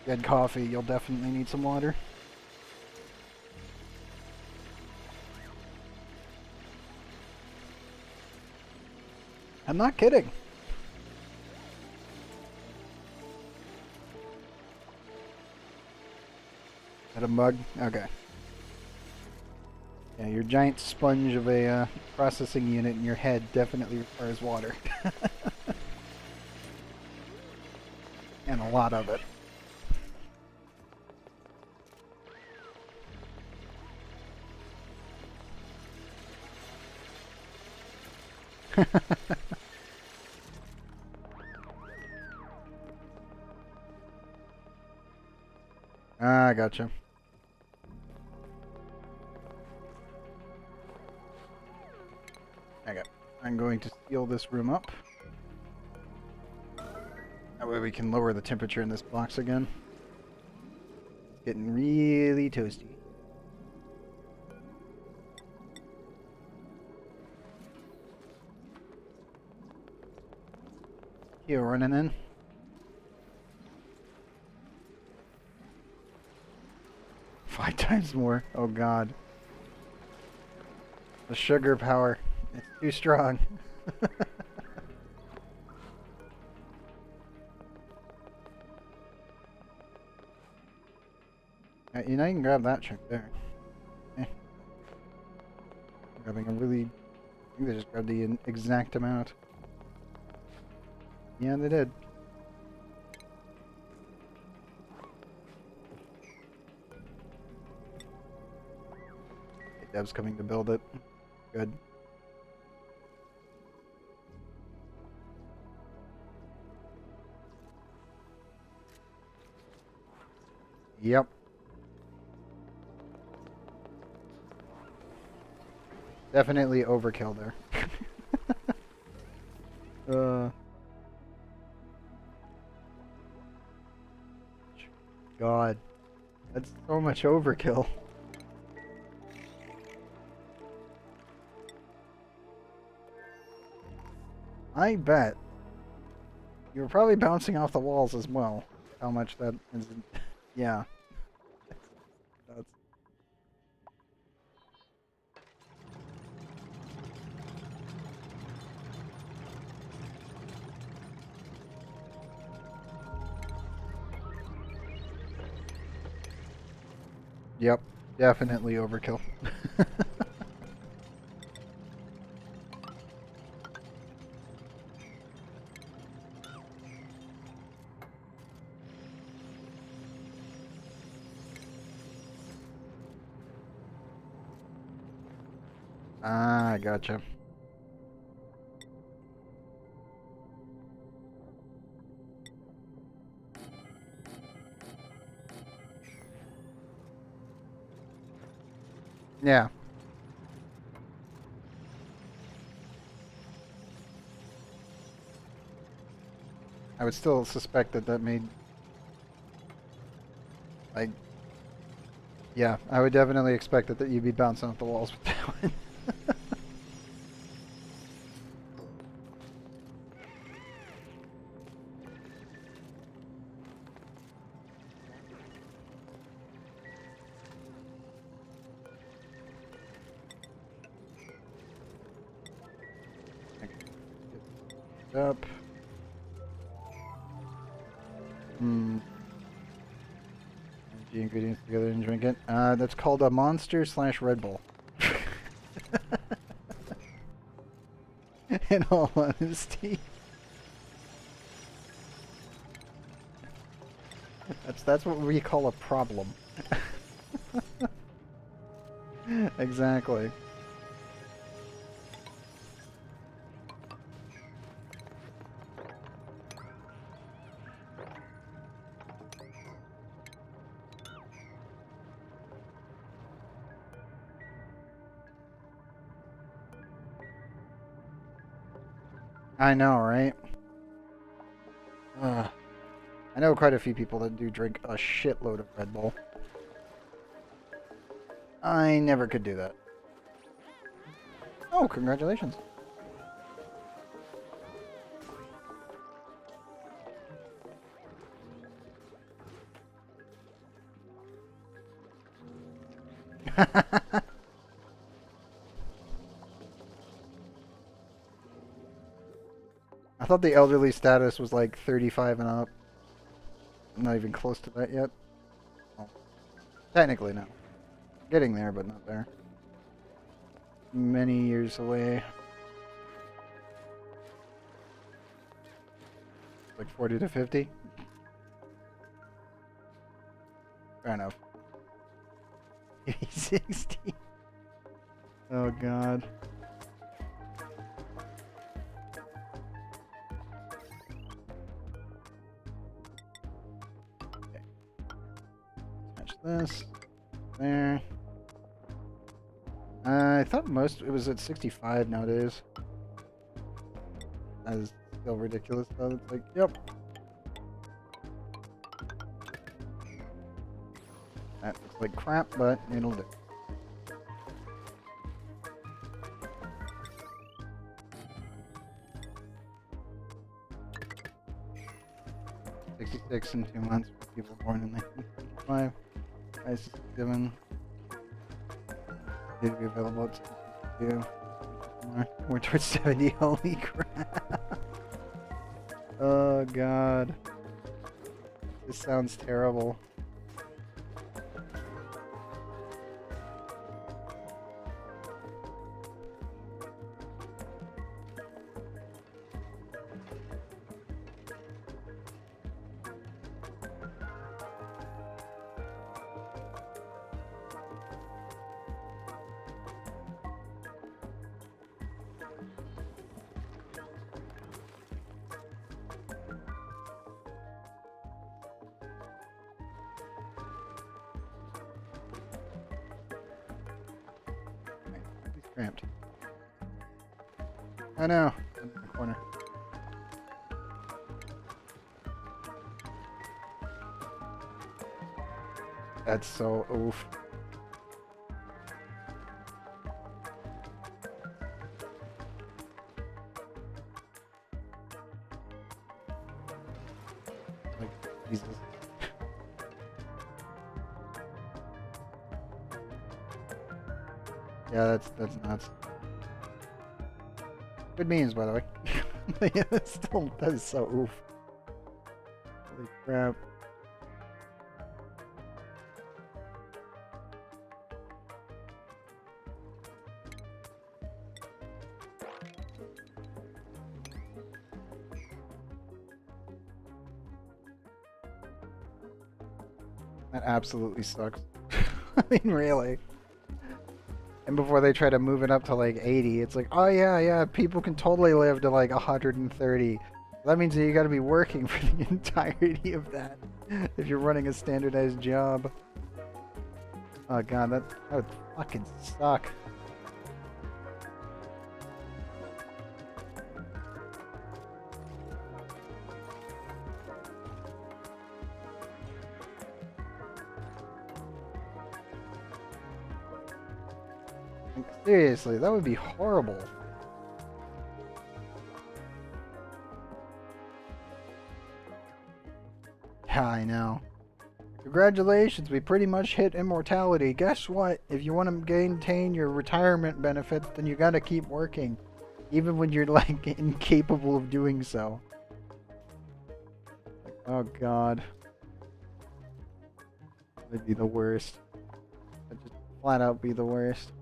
A: Good coffee, you'll definitely need some water. I'm not kidding. Got a mug? Okay. Yeah, your giant sponge of a processing unit in your head definitely requires water. And a lot of it. Ah, gotcha. Okay, I'm going to seal this room up. That way we can lower the temperature in this box again. It's getting really toasty. Here, running in. Five times more. Oh god. The sugar power. It's too strong. You know, you can grab that chunk there. Eh. Grabbing a really... I think they just grabbed the exact amount. Yeah, they did. Dev's coming to build it. Good. Yep. Definitely overkill there. God. That's so much overkill. I bet. You were probably bouncing off the walls as well. How much that is. Yeah. That's... Yep. Definitely overkill. Ah, gotcha. Yeah. I would still suspect that that made... Like... Yeah, I would definitely expect that you'd be bouncing off the walls with that one. Up. the ingredients together and drink it. That's called a Monster / Red Bull. In all honesty. That's what we call a problem. Exactly. I know, right? I know quite a few people that do drink a shitload of Red Bull. I never could do that. Oh, congratulations. I thought the elderly status was like 35 and up. I'm not even close to that yet. Well, technically, no. Getting there, but not there. Many years away. Like 40 to 50? Fair enough. 60. Oh god. Okay. Attach this. There. I thought it was at 65 nowadays. That is still ridiculous though. It's like, yep. That looks like crap, but it'll do. $66 in 2 months for people born in 1955. Price is given. Did be available at 62. More towards 70. Holy crap. Oh god. This sounds terrible. Cramped. I know. In the corner. That's so oof. Like Jesus. Yeah, that's nuts. Good memes, by the way. Yeah, that's still, that is so oof. Holy crap. That absolutely sucks. I mean, really. And before they try to move it up to like 80, it's like, oh yeah, people can totally live to like 130. That means that you gotta be working for the entirety of that if you're running a standardized job. Oh god, that would fucking suck. Seriously, that would be horrible. Yeah, I know. Congratulations, we pretty much hit immortality. Guess what? If you want to maintain your retirement benefits, then you gotta keep working. Even when you're, like, incapable of doing so. Oh, God. Would be the worst. That'd just flat out be the worst.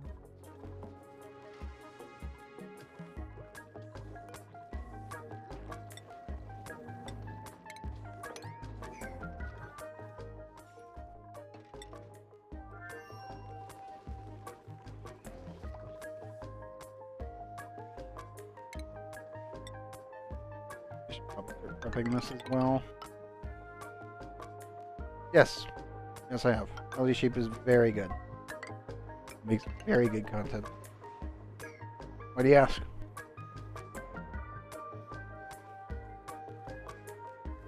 A: Should probably start prepping this as well. Yes. Yes, I have. Ellie Sheep is very good. Makes very good content. Why do you ask?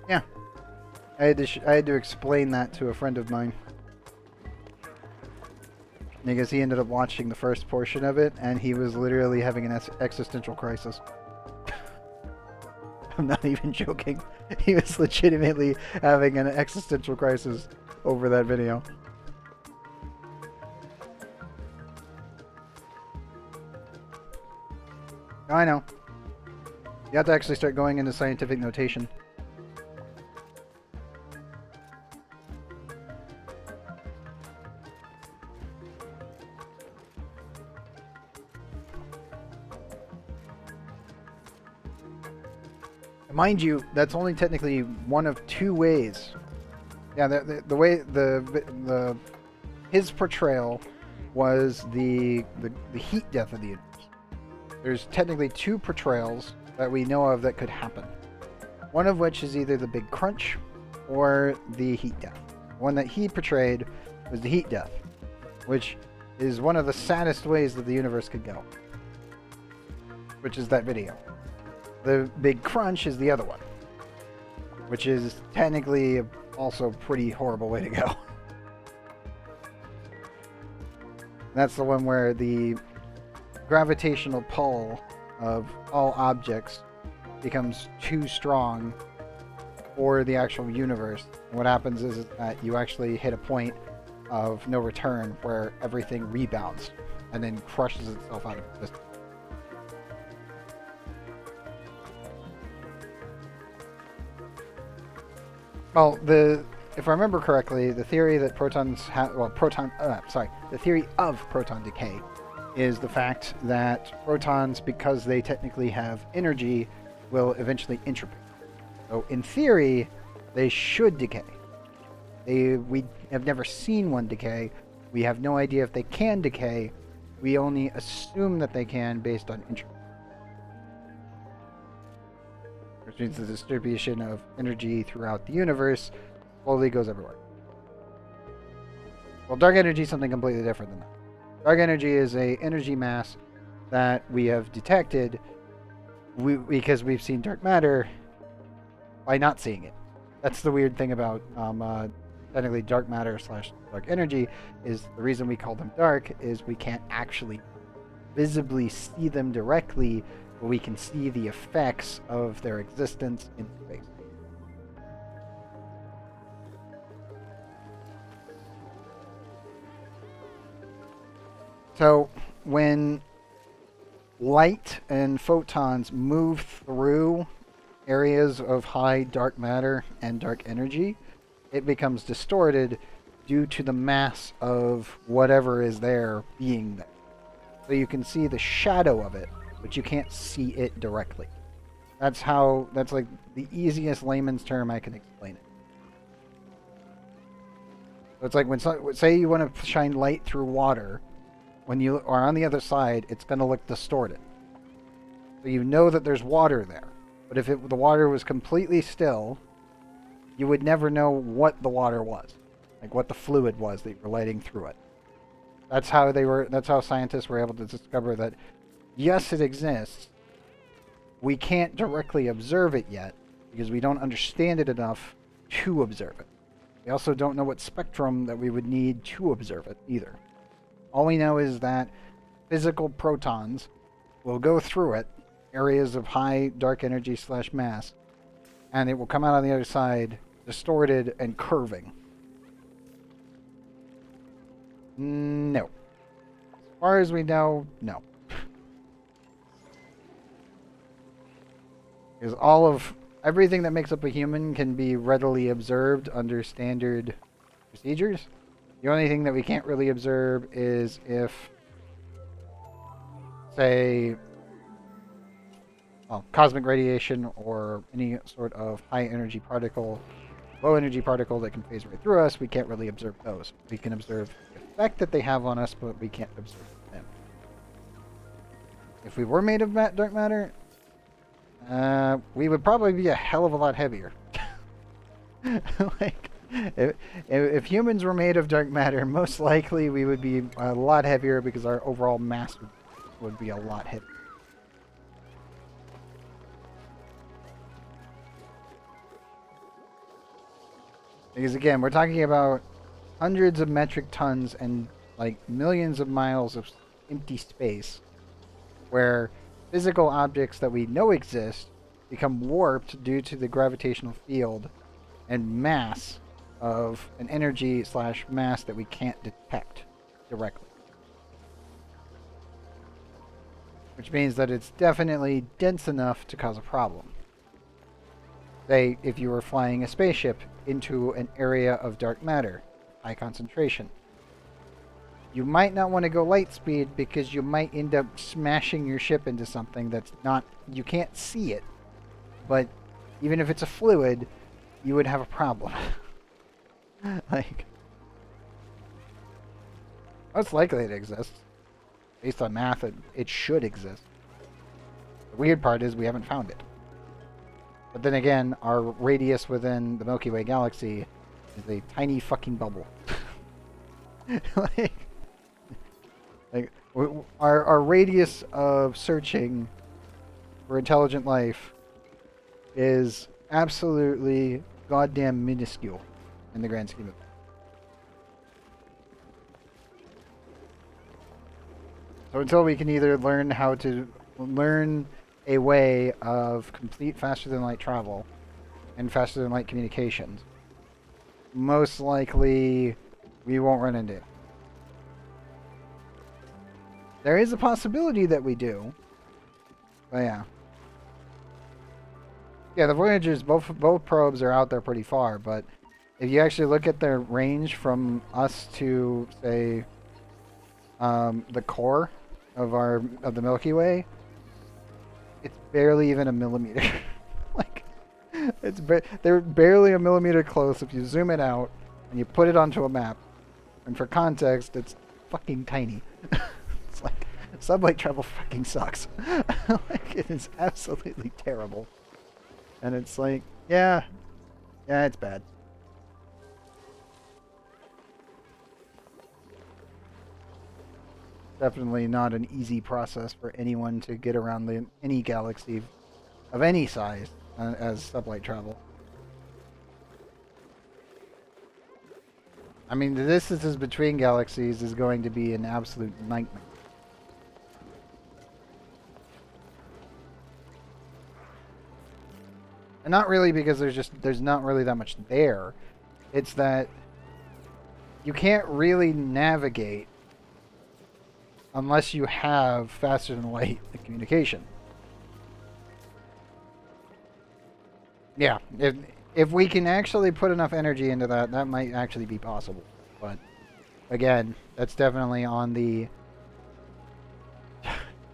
A: Yeah. I had to explain that to a friend of mine. Because he ended up watching the first portion of it, and he was literally having an existential crisis. I'm not even joking. He was legitimately having an existential crisis over that video. I know. You have to actually start going into scientific notation. Mind you, that's only technically one of two ways. Yeah, the way his portrayal was the heat death of the universe. There's technically two portrayals that we know of that could happen. One of which is either the big crunch or the heat death. The one that he portrayed was the heat death, which is one of the saddest ways that the universe could go. Which is that video. The big crunch is the other one, which is technically also a pretty horrible way to go. That's the one where the gravitational pull of all objects becomes too strong for the actual universe. And what happens is that you actually hit a point of no return where everything rebounds and then crushes itself out of existence. Well, if I remember correctly, the theory that protons have, the theory of proton decay is the fact that protons, because they technically have energy, will eventually entropy. So in theory, they should decay. We have never seen one decay. We have no idea if they can decay. We only assume that they can based on entropy. Which means the distribution of energy throughout the universe slowly goes everywhere. Well, dark energy is something completely different than that. Dark energy is a energy mass that we have detected because we've seen dark matter by not seeing it. That's the weird thing about technically dark matter / dark energy is the reason we call them dark is we can't actually visibly see them directly, but we can see the effects of their existence in space. So when light and photons move through areas of high dark matter and dark energy, it becomes distorted due to the mass of whatever is there being there. So you can see the shadow of it, but you can't see it directly. That's like the easiest layman's term I can explain it. So it's like when say you want to shine light through water, when you are on the other side, it's going to look distorted. So you know that there's water there. But if the water was completely still, you would never know what the water was. Like what the fluid was that you were lighting through it. That's how scientists were able to discover that yes, it exists. We can't directly observe it yet because we don't understand it enough to observe it. We also don't know what spectrum that we would need to observe it either. All we know is that physical protons will go through it, areas of high dark energy / mass, and it will come out on the other side distorted and curving. No. As far as we know, no. Because everything that makes up a human can be readily observed under standard procedures. The only thing that we can't really observe is if, say, well, cosmic radiation or any sort of high energy particle, low energy particle that can phase right through us, we can't really observe those. We can observe the effect that they have on us, but we can't observe them. If we were made of dark matter, we would probably be a hell of a lot heavier. Like, if humans were made of dark matter, most likely we would be a lot heavier because our overall mass would be a lot heavier. Because again, we're talking about hundreds of metric tons and like millions of miles of empty space where physical objects that we know exist become warped due to the gravitational field and mass of an energy slash mass that we can't detect directly. Which means that it's definitely dense enough to cause a problem. Say, if you were flying a spaceship into an area of dark matter, high concentration, you might not want to go light speed because you might end up smashing your ship into something that's not, you can't see it. But even if it's a fluid, you would have a problem. Like, most likely it exists. Based on math, it should exist. The weird part is we haven't found it. But then again, our radius within the Milky Way galaxy is a tiny fucking bubble. like our radius of searching for intelligent life is absolutely goddamn minuscule in the grand scheme of things. So until we can either learn how to learn a way of complete faster than light travel and faster than light communications, most likely we won't run into it. There is a possibility that we do, but yeah. Yeah, the Voyagers, both probes are out there pretty far, but if you actually look at their range from us to, say, the core of the Milky Way, it's barely even a millimeter. Like, they're barely a millimeter close if you zoom it out and you put it onto a map. And for context, it's fucking tiny. It's like, sublight travel fucking sucks. Like, it is absolutely terrible. And it's like, yeah, it's bad. Definitely not an easy process for anyone to get around any galaxy of any size as sublight travel. I mean, the distances between galaxies is going to be an absolute nightmare. And not really because there's not really that much there. It's that you can't really navigate unless you have faster than light communication. Yeah, if we can actually put enough energy into that, that might actually be possible. But again, that's definitely on the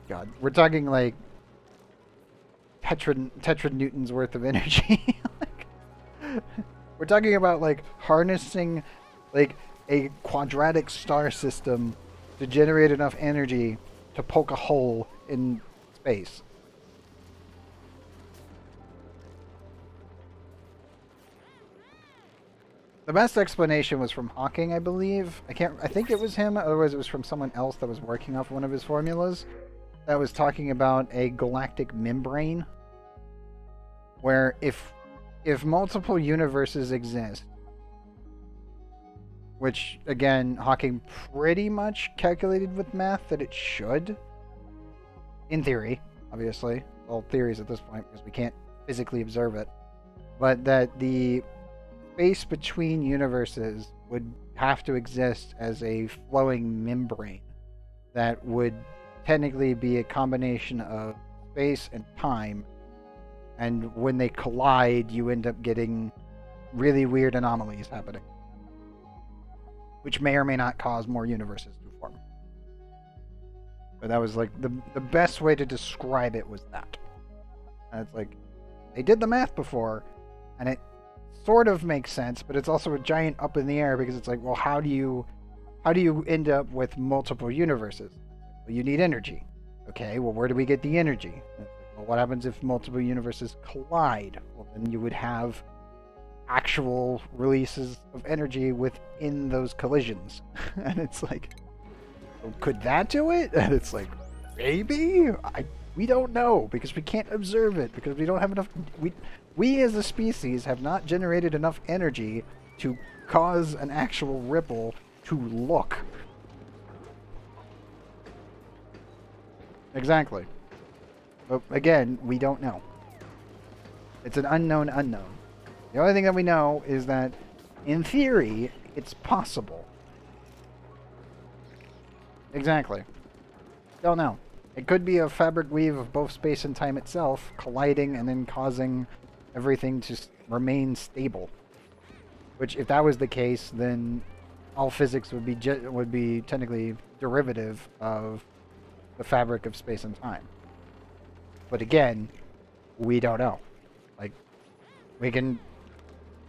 A: God, we're talking like tetranewtons worth of energy. Like, we're talking about like harnessing like a quadratic star system to generate enough energy to poke a hole in space. The best explanation was from Hawking, I believe. I think it was him, otherwise it was from someone else that was working off one of his formulas that was talking about a galactic membrane where if multiple universes exist, which, again, Hawking pretty much calculated with math that it should. In theory, obviously. Well, theories at this point, because we can't physically observe it. But that the space between universes would have to exist as a flowing membrane that would technically be a combination of space and time. And when they collide, you end up getting really weird anomalies happening. which may or may not cause more universes to form. But that was like the best way to describe it was that. And it's like they did the math before, and it sort of makes sense, but it's also a giant up in the air because it's like, well, how do you end up with multiple universes? Well, you need energy. Okay, well, where do we get the energy? Well, what happens if multiple universes collide? Well, then you would have actual releases of energy within those collisions. And it's like, well, could that do it? And it's like, maybe? We don't know because we can't observe it because we don't have enough. We as a species have not generated enough energy to cause an actual ripple to look. Exactly. But again, we don't know. It's an unknown unknown. The only thing that we know is that, in theory, it's possible. Exactly. Don't know. It could be a fabric weave of both space and time itself colliding and then causing everything to remain stable. Which, if that was the case, then all physics would be technically derivative of the fabric of space and time. But again, we don't know. Like, we can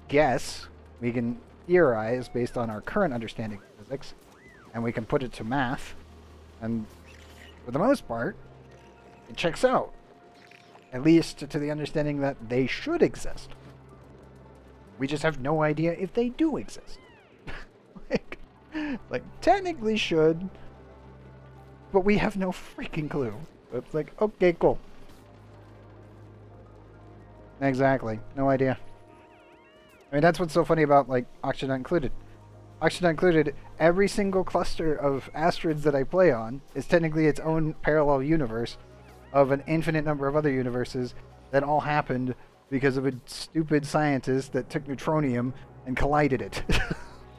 A: guess, we can theorize based on our current understanding of physics, and we can put it to math, and for the most part, it checks out. At least to the understanding that they should exist. We just have no idea if they do exist. like technically should, but we have no freaking clue. It's like, okay, cool. Exactly. No idea. I mean, that's what's so funny about, like, Oxygen Not Included. Oxygen Not Included, every single cluster of asteroids that I play on is technically its own parallel universe of an infinite number of other universes that all happened because of a stupid scientist that took neutronium and collided it.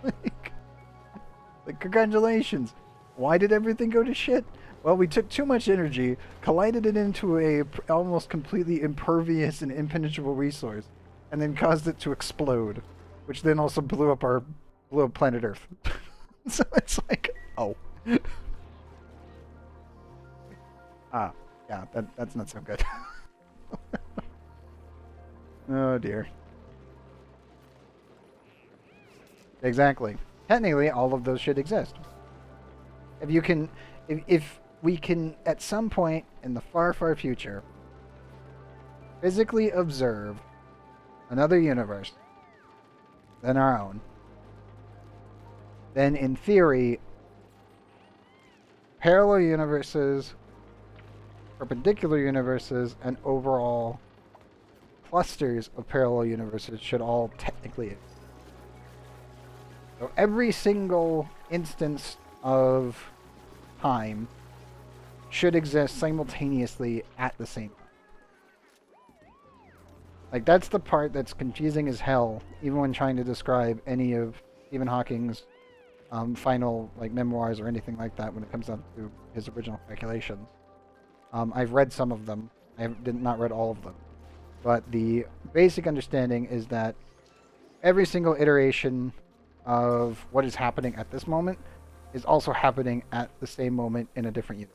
A: like, congratulations. Why did everything go to shit? Well, we took too much energy, collided it into a almost completely impervious and impenetrable resource, and then caused it to explode, which then also blew up planet Earth. So it's like, oh. Yeah, that's not so good. Oh dear. Exactly. Technically, all of those should exist. If we can, at some point in the far, far future, physically observe another universe than our own, then in theory, parallel universes, perpendicular universes, and overall clusters of parallel universes should all technically exist. So every single instance of time should exist simultaneously at the same time. Like, that's the part that's confusing as hell, even when trying to describe any of Stephen Hawking's final, like, memoirs or anything like that when it comes down to his original calculations. I've read some of them. I did not read all of them. But the basic understanding is that every single iteration of what is happening at this moment is also happening at the same moment in a different universe.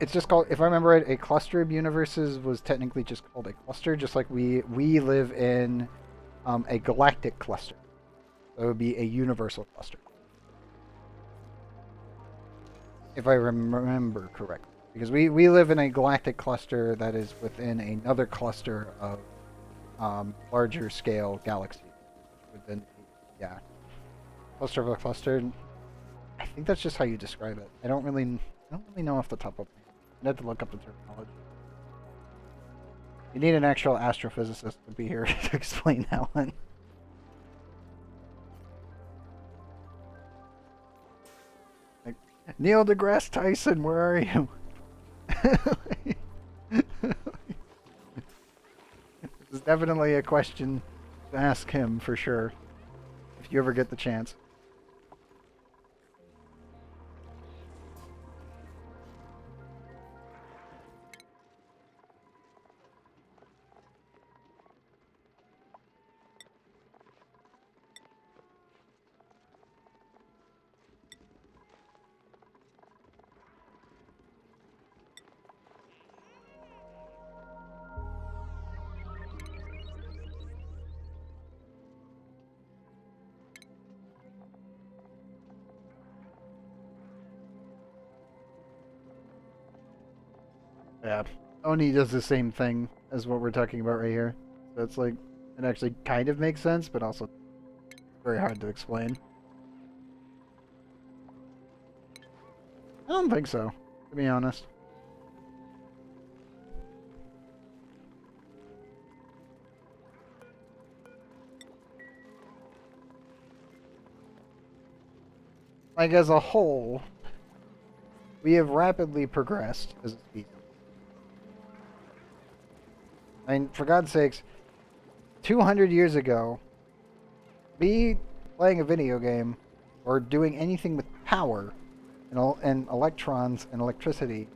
A: It's just called, if I remember right, a cluster of universes was technically just called a cluster, just like we live in a galactic cluster. So it would be a universal cluster. If I remember correctly. Because we live in a galactic cluster that is within another cluster of larger scale galaxies. Within, yeah. Cluster of a cluster. I think that's just how you describe it. I don't really know off the top of my head. I'd have to look up the terminology. You need an actual astrophysicist to be here to explain that one. Like, Neil deGrasse Tyson, where are you? This is definitely a question to ask him for sure, if you ever get the chance. Yeah. ONI does the same thing as what we're talking about right here. So it's like, it actually kind of makes sense, but also very hard to explain. I don't think so, to be honest. Like, as a whole, we have rapidly progressed as a species. I mean, for God's sakes, 200 years ago, me playing a video game or doing anything with power and electrons and electricity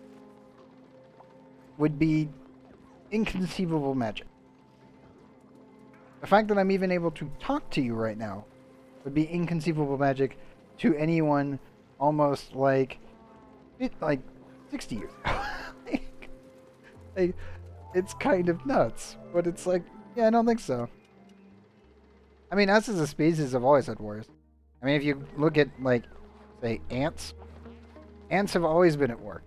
A: would be inconceivable magic. The fact that I'm even able to talk to you right now would be inconceivable magic to anyone almost like 60 years ago. like, it's kind of nuts, but it's like, yeah, I don't think so. I mean, us as a species have always had wars. I mean, if you look at, like, say, ants have always been at war.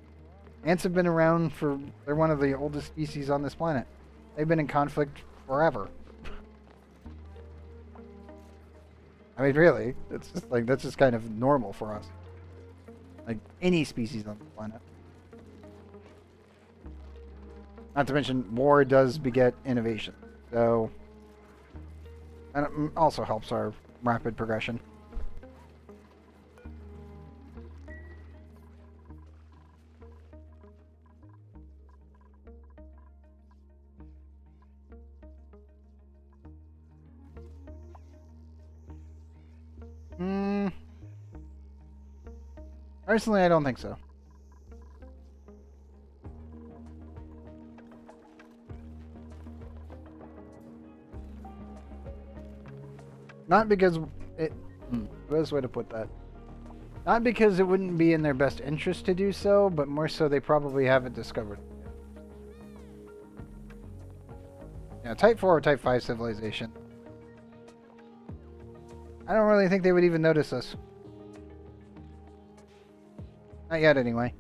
A: Ants have been around for, they're one of the oldest species on this planet. They've been in conflict forever. I mean, really, it's just like, that's just kind of normal for us. Like, any species on the planet. Not to mention, war does beget innovation. So, and it also helps our rapid progression. Personally, I don't think so. Not because it... best way to put that. Not because it wouldn't be in their best interest to do so, but more so they probably haven't discovered it yet. Type 4 or Type 5 civilization. I don't really think they would even notice us. Not yet, anyway.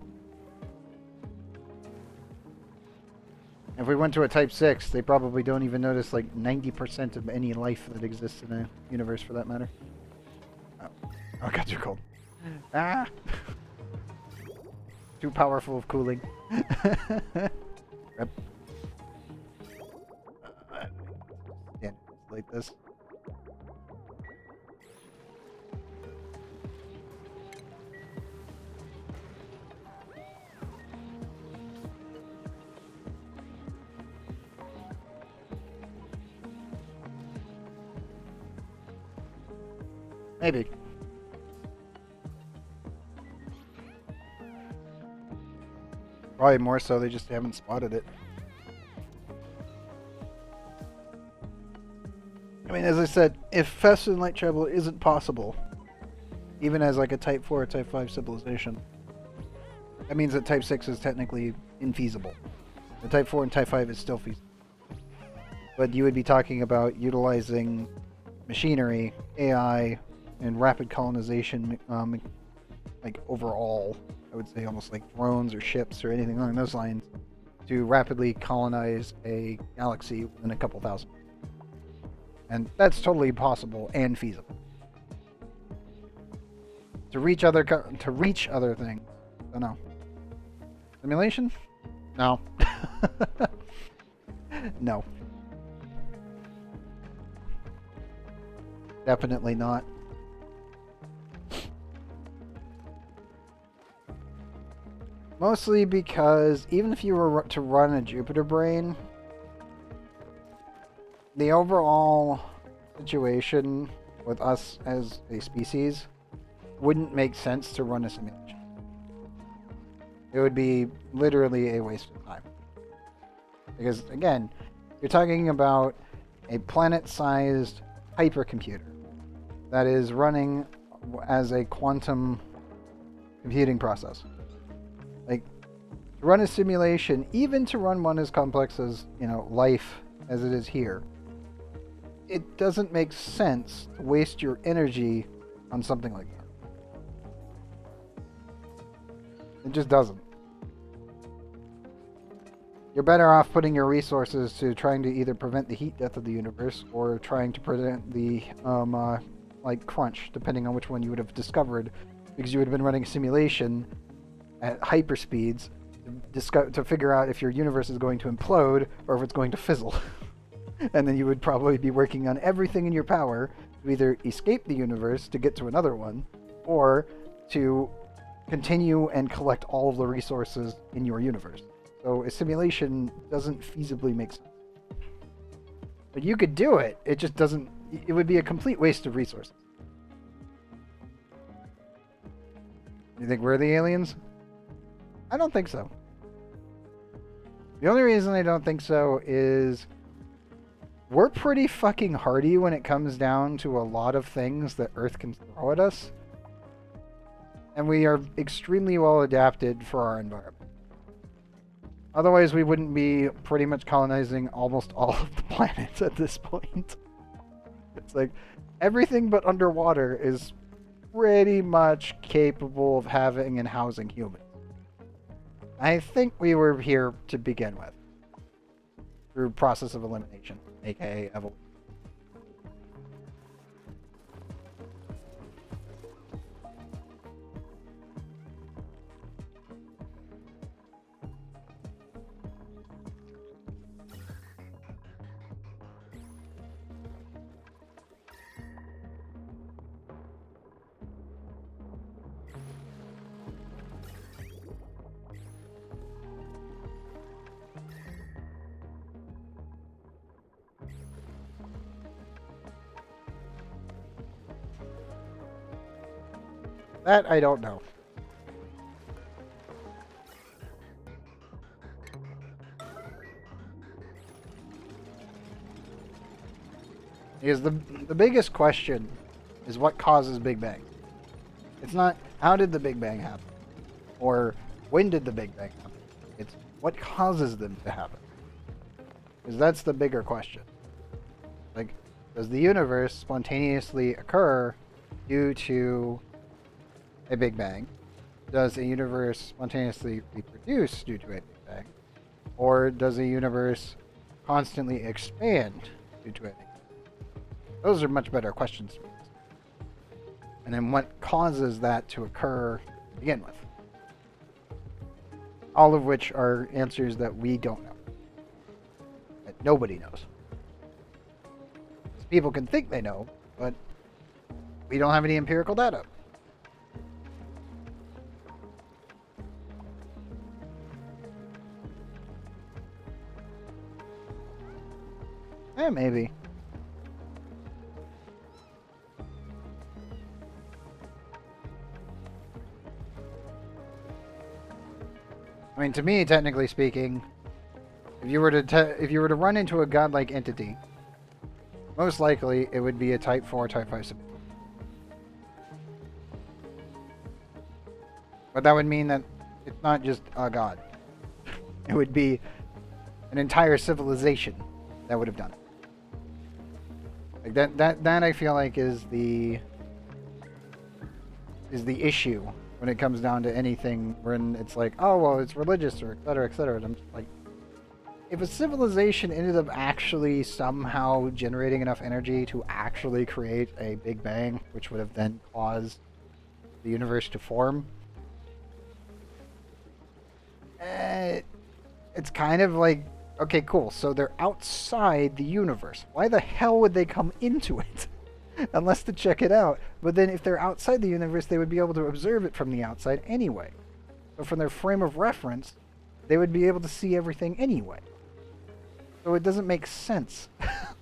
A: If we went to a Type 6, they probably don't even notice like 90% of any life that exists in the universe, for that matter. Oh, I got too cold. Ah! Too powerful of cooling. Rep. Yeah, like this. Maybe. Probably more so they just haven't spotted it. I mean, as I said, if faster than light travel isn't possible, even as like a Type 4 or Type 5 civilization, that means that Type 6 is technically infeasible. The Type 4 and Type 5 is still feasible. But you would be talking about utilizing machinery, AI, and rapid colonization, like overall, I would say almost like drones or ships or anything along those lines, to rapidly colonize a galaxy within a couple thousand. And that's totally possible and feasible. To reach other things, I don't know. Simulation? No. No. Definitely not. Mostly because even if you were to run a Jupiter brain, the overall situation with us as a species wouldn't make sense to run a simulation. It would be literally a waste of time. Because, again, you're talking about a planet-sized hypercomputer that is running as a quantum computing process. Like, to run a simulation, even to run one as complex as, life as it is here, it doesn't make sense to waste your energy on something like that. It just doesn't. you're better off putting your resources to trying to either prevent the heat death of the universe or trying to prevent the like crunch, depending on which one you would have discovered, because you would have been running a simulation at hyper speeds to figure out if your universe is going to implode or if it's going to fizzle. And then you would probably be working on everything in your power to either escape the universe to get to another one, or to continue and collect all of the resources in your universe. So a simulation doesn't feasibly make sense. But you could do it, it just doesn't, it would be a complete waste of resources. You think we're the aliens? I don't think so. The only reason I don't think so is we're pretty fucking hardy when it comes down to a lot of things that Earth can throw at us. And we are extremely well adapted for our environment. Otherwise, we wouldn't be pretty much colonizing almost all of the planets at this point. It's like everything but underwater is pretty much capable of having and housing humans. I think we were here to begin with through process of elimination, aka evolution. That I don't know. Because the biggest question is what causes Big Bang. It's not how did the Big Bang happen, or when did the Big Bang happen. It's what causes them to happen. Because that's the bigger question. Like, does the universe spontaneously occur due to a Big Bang? Does a universe spontaneously reproduce due to a Big Bang? Or does a universe constantly expand due to a Big Bang? Those are much better questions. And then what causes that to occur to begin with? All of which are answers that we don't know. That nobody knows. People can think they know, but we don't have any empirical data. Maybe. I mean, to me, technically speaking, if you were to run into a godlike entity, most likely it would be a Type 4, Type 5 civilian. But that would mean that it's not just a god. It would be an entire civilization that would have done it. Like that I feel like is the issue when it comes down to anything when it's like, oh well, it's religious or etc. etc. And I'm just like, if a civilization ended up actually somehow generating enough energy to actually create a Big Bang, which would have then caused the universe to form, it's kind of like, okay, cool. So they're outside the universe. Why the hell would they come into it? Unless to check it out. But then if they're outside the universe, they would be able to observe it from the outside anyway. So from their frame of reference, they would be able to see everything anyway. So it doesn't make sense.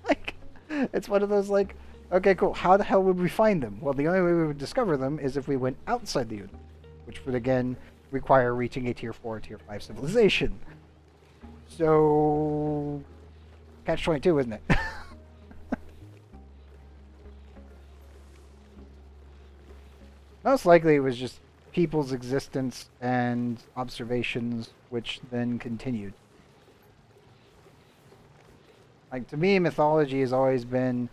A: Like, it's one of those like, okay, cool. How the hell would we find them? Well, the only way we would discover them is if we went outside the universe, which would again require reaching a tier 4 or tier 5 civilization. So, catch-22, isn't it? Most likely it was just people's existence and observations which then continued. Like, to me, mythology has always been,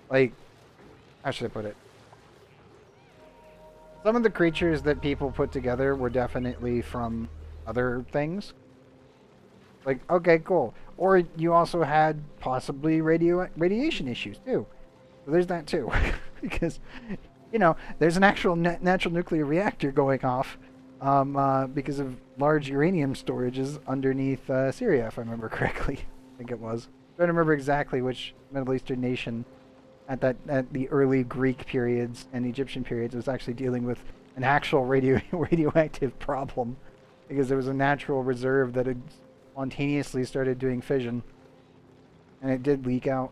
A: like, how should I put it? Some of the creatures that people put together were definitely from other things. Like, okay, cool. Or you also had possibly radiation issues too. So there's that too, because there's an actual natural nuclear reactor going off because of large uranium storages underneath Syria, if I remember correctly. I think it was. I don't remember exactly which Middle Eastern nation at the early Greek periods and Egyptian periods was actually dealing with an actual radioactive problem because there was a natural reserve that had spontaneously started doing fission, and it did leak out.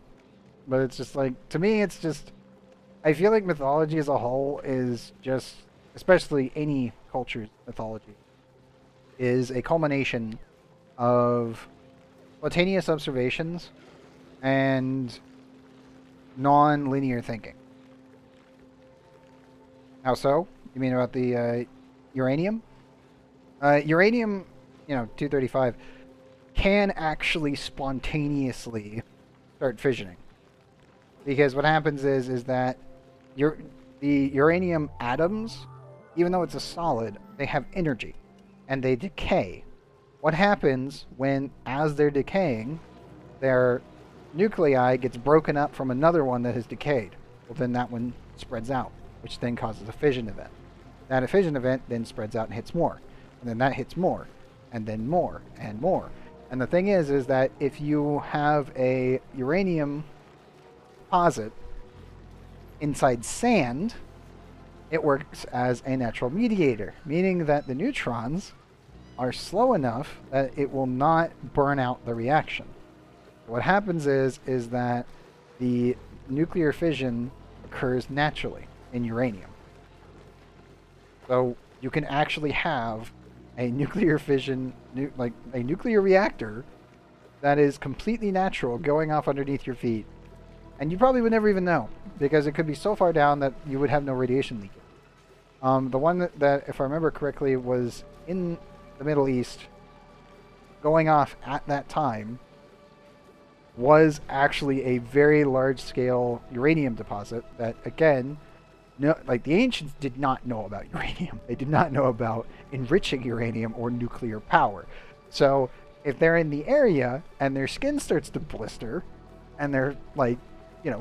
A: But it's just like, to me, it's just, I feel like mythology as a whole is just, especially any culture's mythology, is a culmination of spontaneous observations and non-linear thinking. How so? You mean about the uranium? Uranium, 235, can actually spontaneously start fissioning. Because what happens is that the uranium atoms, even though it's a solid, they have energy and they decay. What happens as they're decaying, their nuclei gets broken up from another one that has decayed. Well, then that one spreads out, which then causes a fission event. That fission event then spreads out and hits more. And then that hits more, and then more, and more. And the thing is that if you have a uranium deposit inside sand, it works as a natural mediator, meaning that the neutrons are slow enough that it will not burn out the reaction. What happens is that the nuclear fission occurs naturally in uranium. So you can actually have a nuclear fission, like a nuclear reactor that is completely natural going off underneath your feet. And you probably would never even know, because it could be so far down that you would have no radiation leakage. The one that, if I remember correctly, was in the Middle East, going off at that time, was actually a very large-scale uranium deposit that, again, the ancients did not know about uranium. They did not know about enriching uranium or nuclear power. So if they're in the area and their skin starts to blister and their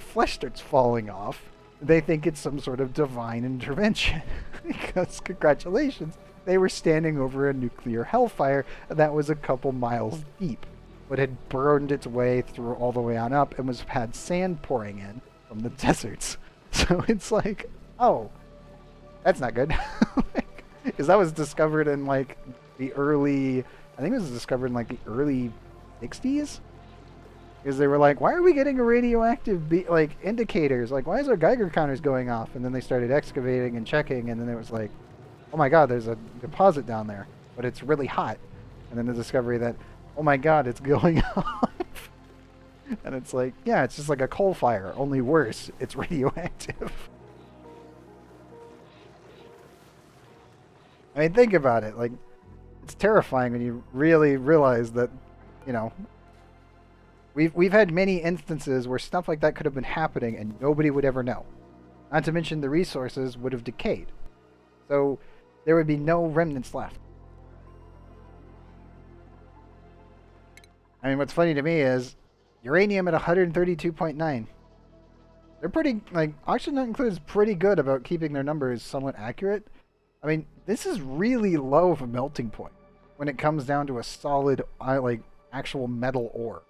A: flesh starts falling off, they think it's some sort of divine intervention. Because congratulations, they were standing over a nuclear hellfire that was a couple miles deep, but had burned its way through all the way on up and had sand pouring in from the deserts. So it's like, oh, that's not good. Because that was discovered in the early, I think it was discovered in the early 60s. Because they were like, why are we getting a radioactive indicators? Why is our Geiger counters going off? And then they started excavating and checking, and then it was like, oh my god, there's a deposit down there, but it's really hot. And then the discovery that, oh my god, it's going off. And it's like, yeah, it's just like a coal fire, only worse. It's radioactive. I mean, think about it. It's terrifying when you really realize that, we've had many instances where stuff like that could have been happening and nobody would ever know. Not to mention the resources would have decayed. So there would be no remnants left. I mean, what's funny to me is uranium at 132.9. They're pretty, Oxygen Not Included is pretty good about keeping their numbers somewhat accurate. I mean, this is really low of a melting point when it comes down to a solid, actual metal ore.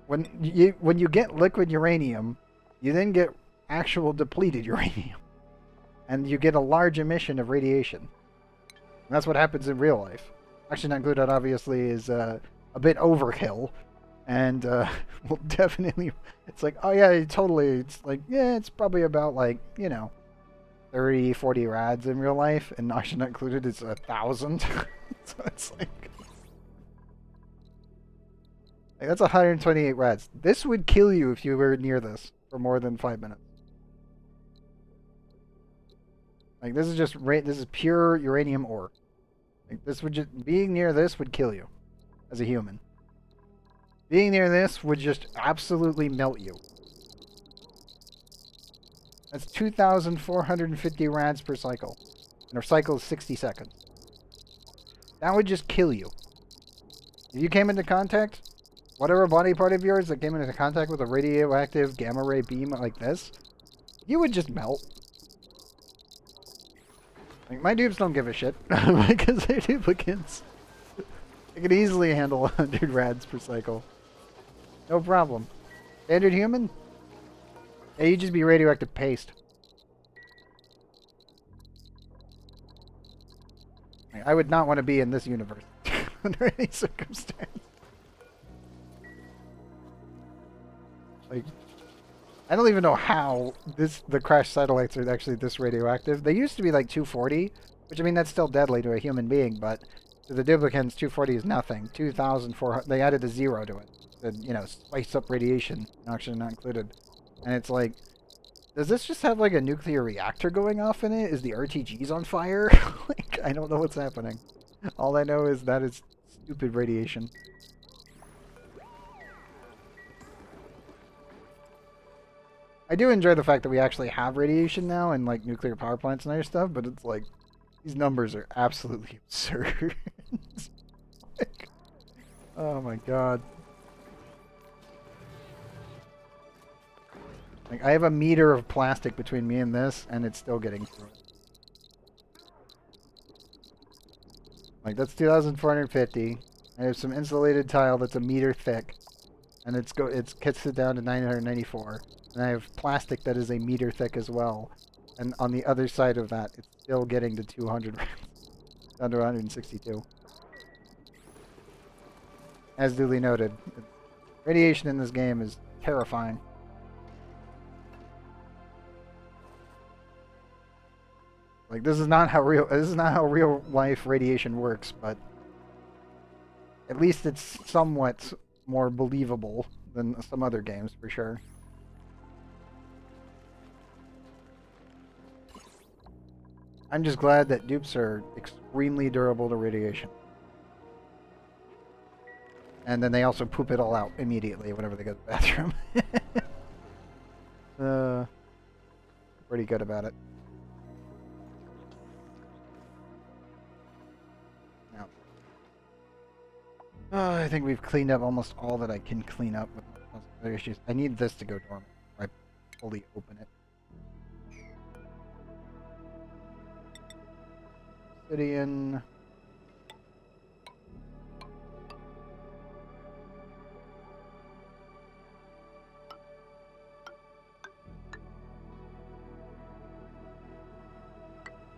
A: When you get liquid uranium, you then get actual depleted uranium. And you get a large emission of radiation. And that's what happens in real life. Oxygen Not Included, obviously, is a bit overkill. And, well, definitely, it's like, oh yeah, totally. It's like, yeah, it's probably about 30, 40 rads in real life. And Oxygen Not Included is 1,000. So it's that's 128 rads. This would kill you if you were near this for more than 5 minutes. This is this is pure uranium ore. This would being near this would kill you as a human. Being near this would just absolutely melt you. That's 2,450 rads per cycle. And our cycle is 60 seconds. That would just kill you. If you came into contact, whatever body part of yours that came into contact with a radioactive gamma ray beam like this, you would just melt. Like, my dupes don't give a shit because they're duplicates. They could easily handle 100 rads per cycle. No problem. Standard human? Yeah, you'd just be radioactive paste. Like, I would not want to be in this universe under any circumstance. Like, I don't even know how the crash satellites are actually this radioactive. They used to be like 240, which I mean that's still deadly to a human being, but to the duplicants, 240 is nothing. 2,400. They added a 0 to it. You know, spice up radiation, oxygen not included. And it's like, does this just have like a nuclear reactor going off in it? Is the RTGs on fire? Like, I don't know what's happening. All I know is that it's stupid radiation. I do enjoy the fact that we actually have radiation now and like nuclear power plants and other stuff, but it's like, these numbers are absolutely absurd. Like, oh my god. Like, I have a meter of plastic between me and this, and it's still getting through it. Like, that's 2,450. I have some insulated tile that's a meter thick, and it gets it down to 994. And I have plastic that is a meter thick as well. And on the other side of that, it's still getting to 200 down to 162. As duly noted, radiation in this game is terrifying. Like, this is not how real life radiation works, but at least it's somewhat more believable than some other games for sure. I'm just glad that dupes are extremely durable to radiation. And then they also poop it all out immediately whenever they go to the bathroom. Pretty good about it. Now, I think we've cleaned up almost all that I can clean up with other issues. I need this to go dormant before I fully open it. Obsidian.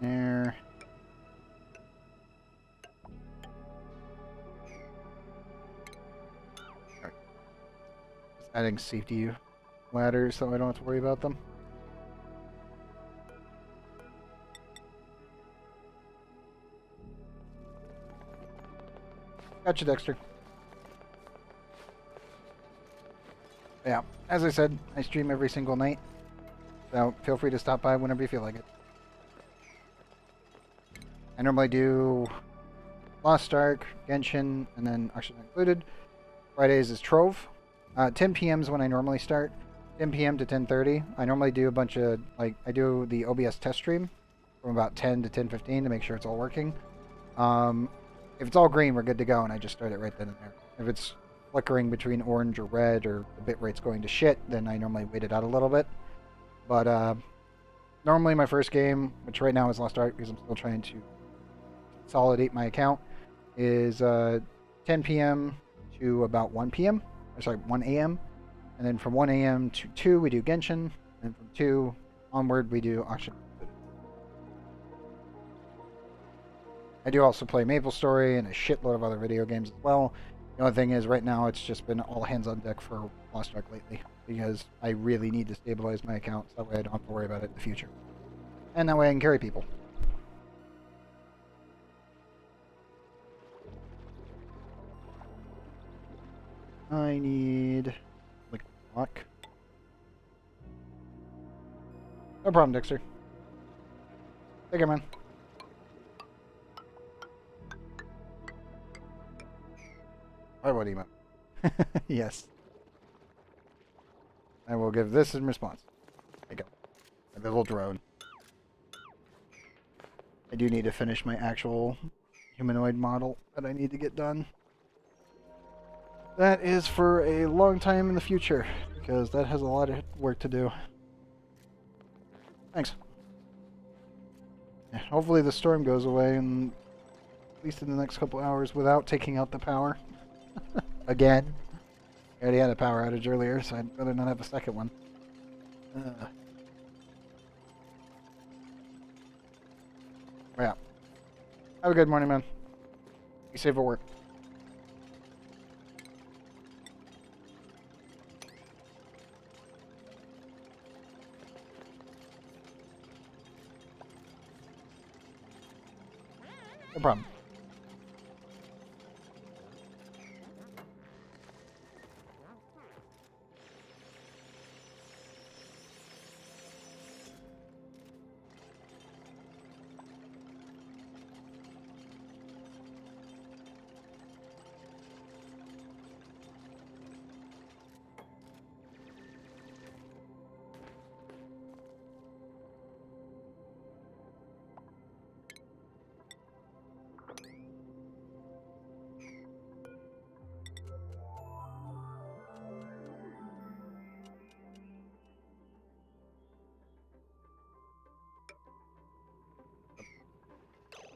A: There. Right. Just adding safety ladders so I don't have to worry about them. Gotcha, Dexter. Yeah, as I said, I stream every single night, so feel free to stop by whenever you feel like it. I normally do Lost Ark, Genshin, and then Oxygen Included. Fridays is Trove. 10 p.m. is when I normally start. 10 p.m. to 10:30. I normally do a bunch of, like, I do the OBS test stream from about 10 to 10:15 to make sure it's all working. If it's all green, we're good to go, and I just start it right then and there. If it's flickering between orange or red, or the bitrate's going to shit, then I normally wait it out a little bit. But normally my first game, which right now is Lost Ark because I'm still trying to consolidate my account, is 10 p.m. to about 1 p.m. Or sorry, 1 a.m. And then from 1 a.m. to 2, we do Genshin. And from 2 onward, we do Oxygen. I do also play MapleStory and a shitload of other video games as well. The only thing is, right now, it's just been all hands on deck for Lost Ark lately, because I really need to stabilize my account, so that way I don't have to worry about it in the future. And that way I can carry people. I need liquid lock. No problem, Dexter. Take care, man. I will email. Yes. I will give this in response. There you go. A little drone. I do need to finish my actual humanoid model that I need to get done. That is for a long time in the future, because that has a lot of work to do. Thanks. Yeah, hopefully the storm goes away, and at least in the next couple hours, without taking out the power. Again. I already had a power outage earlier, so I'd rather not have a second one. Yeah. Have a good morning, man. Be safe at work. No problem.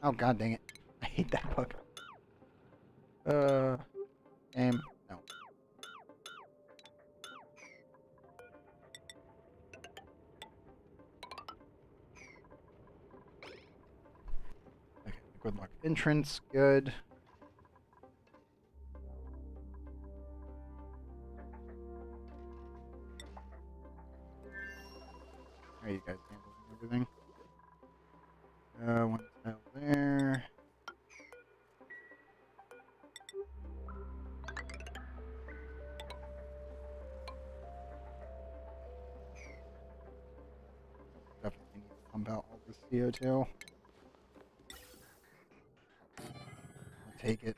A: Oh, god dang it. I hate that bug. Aim. No. Okay, liquid lock entrance. Good. How are you guys handling everything? One tile there. Definitely need to pump out all this CO2. I'll take it.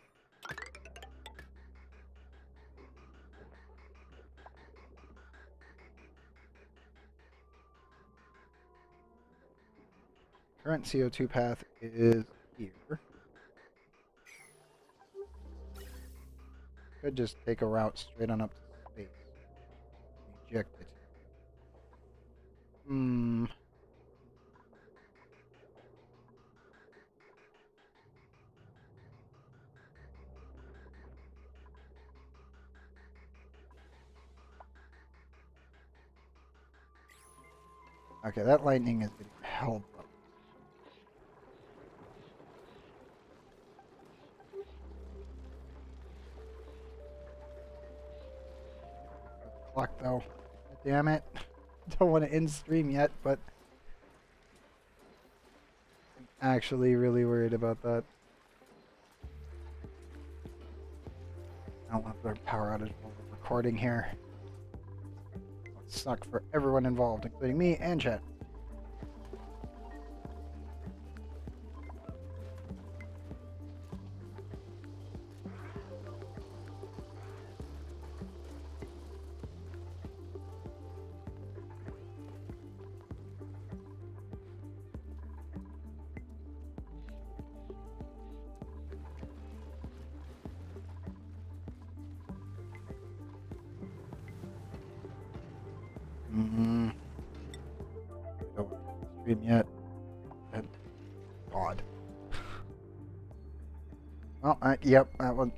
A: Current CO2 path is here. Could just take a route straight on up to space. Eject it. Hmm. Okay, that lightning is getting held up. Clock though. Damn it. Don't want to end stream yet, but I'm actually really worried about that. I don't want the power outage while we're recording here. It would suck for everyone involved, including me and chat. Mm-hmm. Don't stream yet. And God. Well, yep, that one.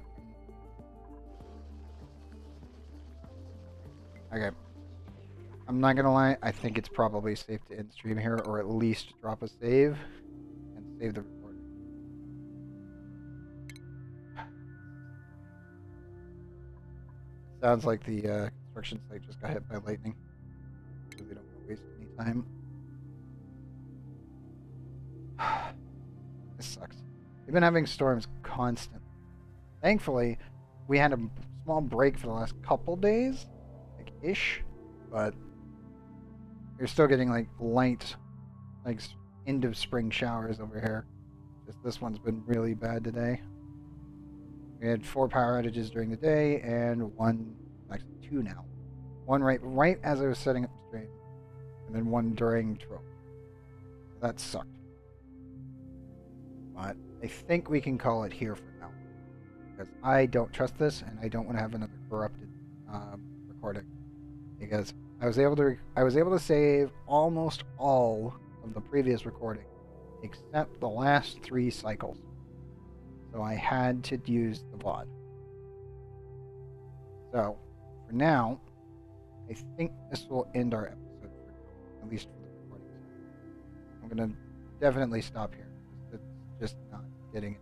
A: Okay. I'm not gonna lie, I think it's probably safe to end stream here, or at least drop a save and save the recording. Sounds like the construction site just got hit by lightning. Really don't want to waste any time. This sucks. We've been having storms constantly. Thankfully, we had a small break for the last couple days, like ish, but you're still getting like light, like end of spring showers over here. Just this one's been really bad today. We had 4 power outages during the day and one, actually 2 now. One right as I was setting up the stream, and then one during Trope. That sucked. but I think we can call it here for now because I don't trust this and I don't want to have another corrupted recording because I was able to save almost all of the previous recording except the last 3 cycles. So I had to use the VOD. So for now, I think this will end our episode for now, at least for the recording side. I'm gonna definitely stop here. It's just not getting it.